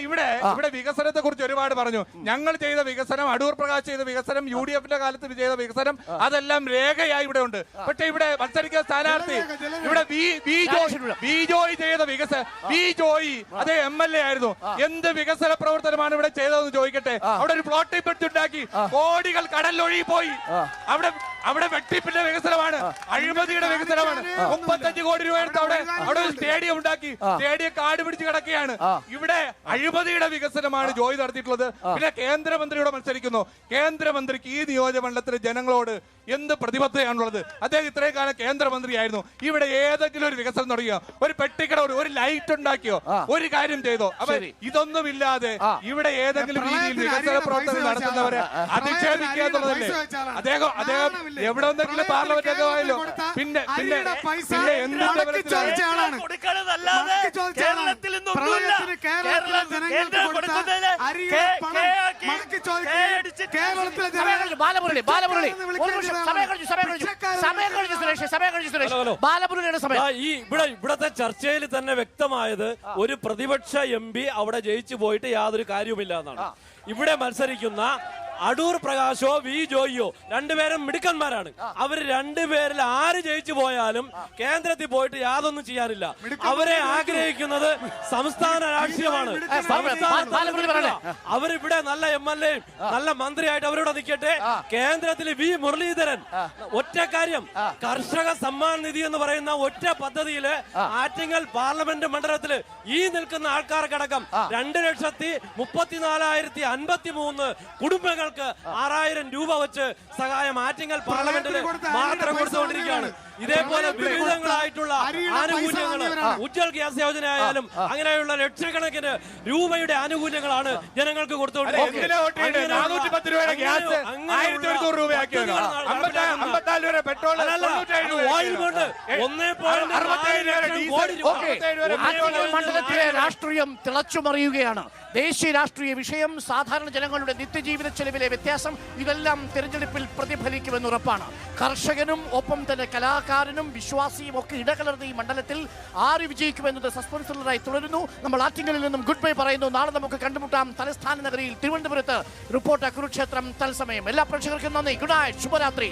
ഇവിടെ വികസനത്തെ കുറിച്ച് ഒരുപാട് പറഞ്ഞു. ഞങ്ങൾ ചെയ്ത വികസനം, അടൂർ പ്രകാശ് ചെയ്ത വികസനം, UDF-ന്റെ കാലത്ത് ചെയ്ത വികസനം, അതെല്ലാം രേഖയായി ഇവിടെ ഉണ്ട്. പക്ഷെ ഇവിടെ മത്സരിക്കുന്ന സ്ഥാനാർത്ഥി ഇവിടെ ബിജോയ് ചെയ്ത വികസനം, ബിജോയ് അതേ MLA ആയിരുന്നു. എന്ത് വികസന പ്രവർത്തനമാണ് ഇവിടെ ചെയ്തതെന്ന് ചോദിക്കട്ടെ. അവിടെ ഒരു ഫ്ലോട്ടിംഗ് ബ്രിഡ്ജ് ഉണ്ടാക്കി, കോടികൾ കടലിലൊഴുകി പോയി. അവിടെ വെട്ടിപ്പിന്റെ വികസനമാണ്, അഴിമതിയുടെ വികസനമാണ്. 35 കോടി രൂപ എടുത്ത് അവിടെ ഒരു സ്റ്റേഡിയം ഉണ്ടാക്കി. സ്റ്റേഡിയം കാട് പിടിച്ച് പിടിച്ച് കിടക്കുകയാണ്. ഇവിടെ അഴിമതിയുടെ വികസനമാണ് ജോയ് നടത്തിയിട്ടുള്ളത്. പിന്നെ കേന്ദ്രമന്ത്രിയോട് മത്സരിക്കുന്നു. കേന്ദ്രമന്ത്രിക്ക് ഈ നിയോജകമണ്ഡലത്തിലെ ജനങ്ങളോട് എന്ത് പ്രതിബദ്ധതയാണുള്ളത്? അദ്ദേഹം ഇത്രയും കാലം കേന്ദ്രമന്ത്രിയായിരുന്നു. ഇവിടെ ഏതെങ്കിലും ഒരു വികസനം തുടങ്ങിയോ? ഒരു പെട്ടിക്കട, ഒരു ലൈറ്റ് ഉണ്ടാക്കിയോ? ഒരു കാര്യം ചെയ്തോ? അപ്പൊ ഇതൊന്നുമില്ലാതെ ഇവിടെ ഏതെങ്കിലും രീതിയിൽ വികസന പ്രവർത്തനം നടത്തുന്നവരെ അധിക്ഷേപിക്കുക എന്നുള്ളതല്ലേ? അദ്ദേഹം എവിടെ ഒന്നെങ്കിലും പാർലമെന്റ് അംഗമായല്ലോ. പിന്നെ എന്തിന്റെ കേരളത്തിൽ ഇവിടത്തെ ചർച്ചയിൽ തന്നെ വ്യക്തമായത് ഒരു പ്രതിപക്ഷ MP അവിടെ ജയിച്ചു പോയിട്ട് യാതൊരു കാര്യവുമില്ല എന്നാണ്. ഇവിടെ മത്സരിക്കുന്ന അടൂർ പ്രകാശോ വി ജോയിയോ രണ്ടുപേരും മിടുക്കന്മാരാണ്. അവർ രണ്ടുപേരിൽ ആര് ജയിച്ചു പോയാലും കേന്ദ്രത്തിൽ പോയിട്ട് യാതൊന്നും ചെയ്യാനില്ല. അവരെ ആഗ്രഹിക്കുന്നത് സംസ്ഥാന രാഷ്ട്രീയമാണ്. അവരിവിടെ നല്ല MLA നല്ല മന്ത്രിയായിട്ട് അവരോട് നിൽക്കട്ടെ. കേന്ദ്രത്തിൽ വി മുരളീധരൻ ഒറ്റ കാര്യം, കർഷക സമ്മാൻ നിധി എന്ന് പറയുന്ന ഒറ്റ പദ്ധതിയില് ആറ്റിങ്ങൽ പാർലമെന്റ് മണ്ഡലത്തില് ഈ നിൽക്കുന്ന ആൾക്കാർക്കടക്കം 2,34,053 കുടുംബങ്ങൾ 6,000 രൂപ വെച്ച് സഹായം ആറ്റിങ്ങൽ പാർലമെന്റിൽ മാത്രം കൊടുത്തുകൊണ്ടിരിക്കുകയാണ്. ഇതേപോലെ വിവിധങ്ങളായിട്ടുള്ള ആനുകൂല്യങ്ങൾ, ഉജ്ജ്വൽ ഗ്യാസ് യോജന ആയാലും അങ്ങനെയുള്ള ലക്ഷക്കണക്കിന് രൂപയുടെ ആനുകൂല്യങ്ങളാണ് ജനങ്ങൾക്ക് കൊടുത്തുകൊണ്ടിരിക്കുന്നത്. മണ്ഡലത്തിലെ രാഷ്ട്രീയം തിളച്ചുമറിയുകയാണ്. ദേശീയ രാഷ്ട്രീയ വിഷയം, സാധാരണ ജനങ്ങളുടെ നിത്യജീവിത ചെലവിലെ വ്യത്യാസം, ഇതെല്ലാം തെരഞ്ഞെടുപ്പിൽ പ്രതിഫലിക്കുമെന്ന് ഉറപ്പാണ്. കർഷകനും ഒപ്പം തന്നെ കലാകാരനും വിശ്വാസിയും ഒക്കെ ഇടകലർന്ന ഈ മണ്ഡലത്തിൽ ആര് വിജയിക്കുമെന്നത് സസ്പെൻസുള്ളതായി തുടരുന്നു. നമ്മൾ ആറ്റിങ്ങലിൽ നിന്നും ഗുഡ് ബൈ പറയുന്നു. നാളെ നമുക്ക് കണ്ടുമുട്ടാം തലസ്ഥാന നഗരിയിൽ തിരുവനന്തപുരത്ത്. റിപ്പോർട്ടർ കുരുക്ഷേത്രം തത്സമയം. എല്ലാ പ്രേക്ഷകർക്കും നന്ദി. ഗുഡ് നൈറ്റ്, ശുഭരാത്രി.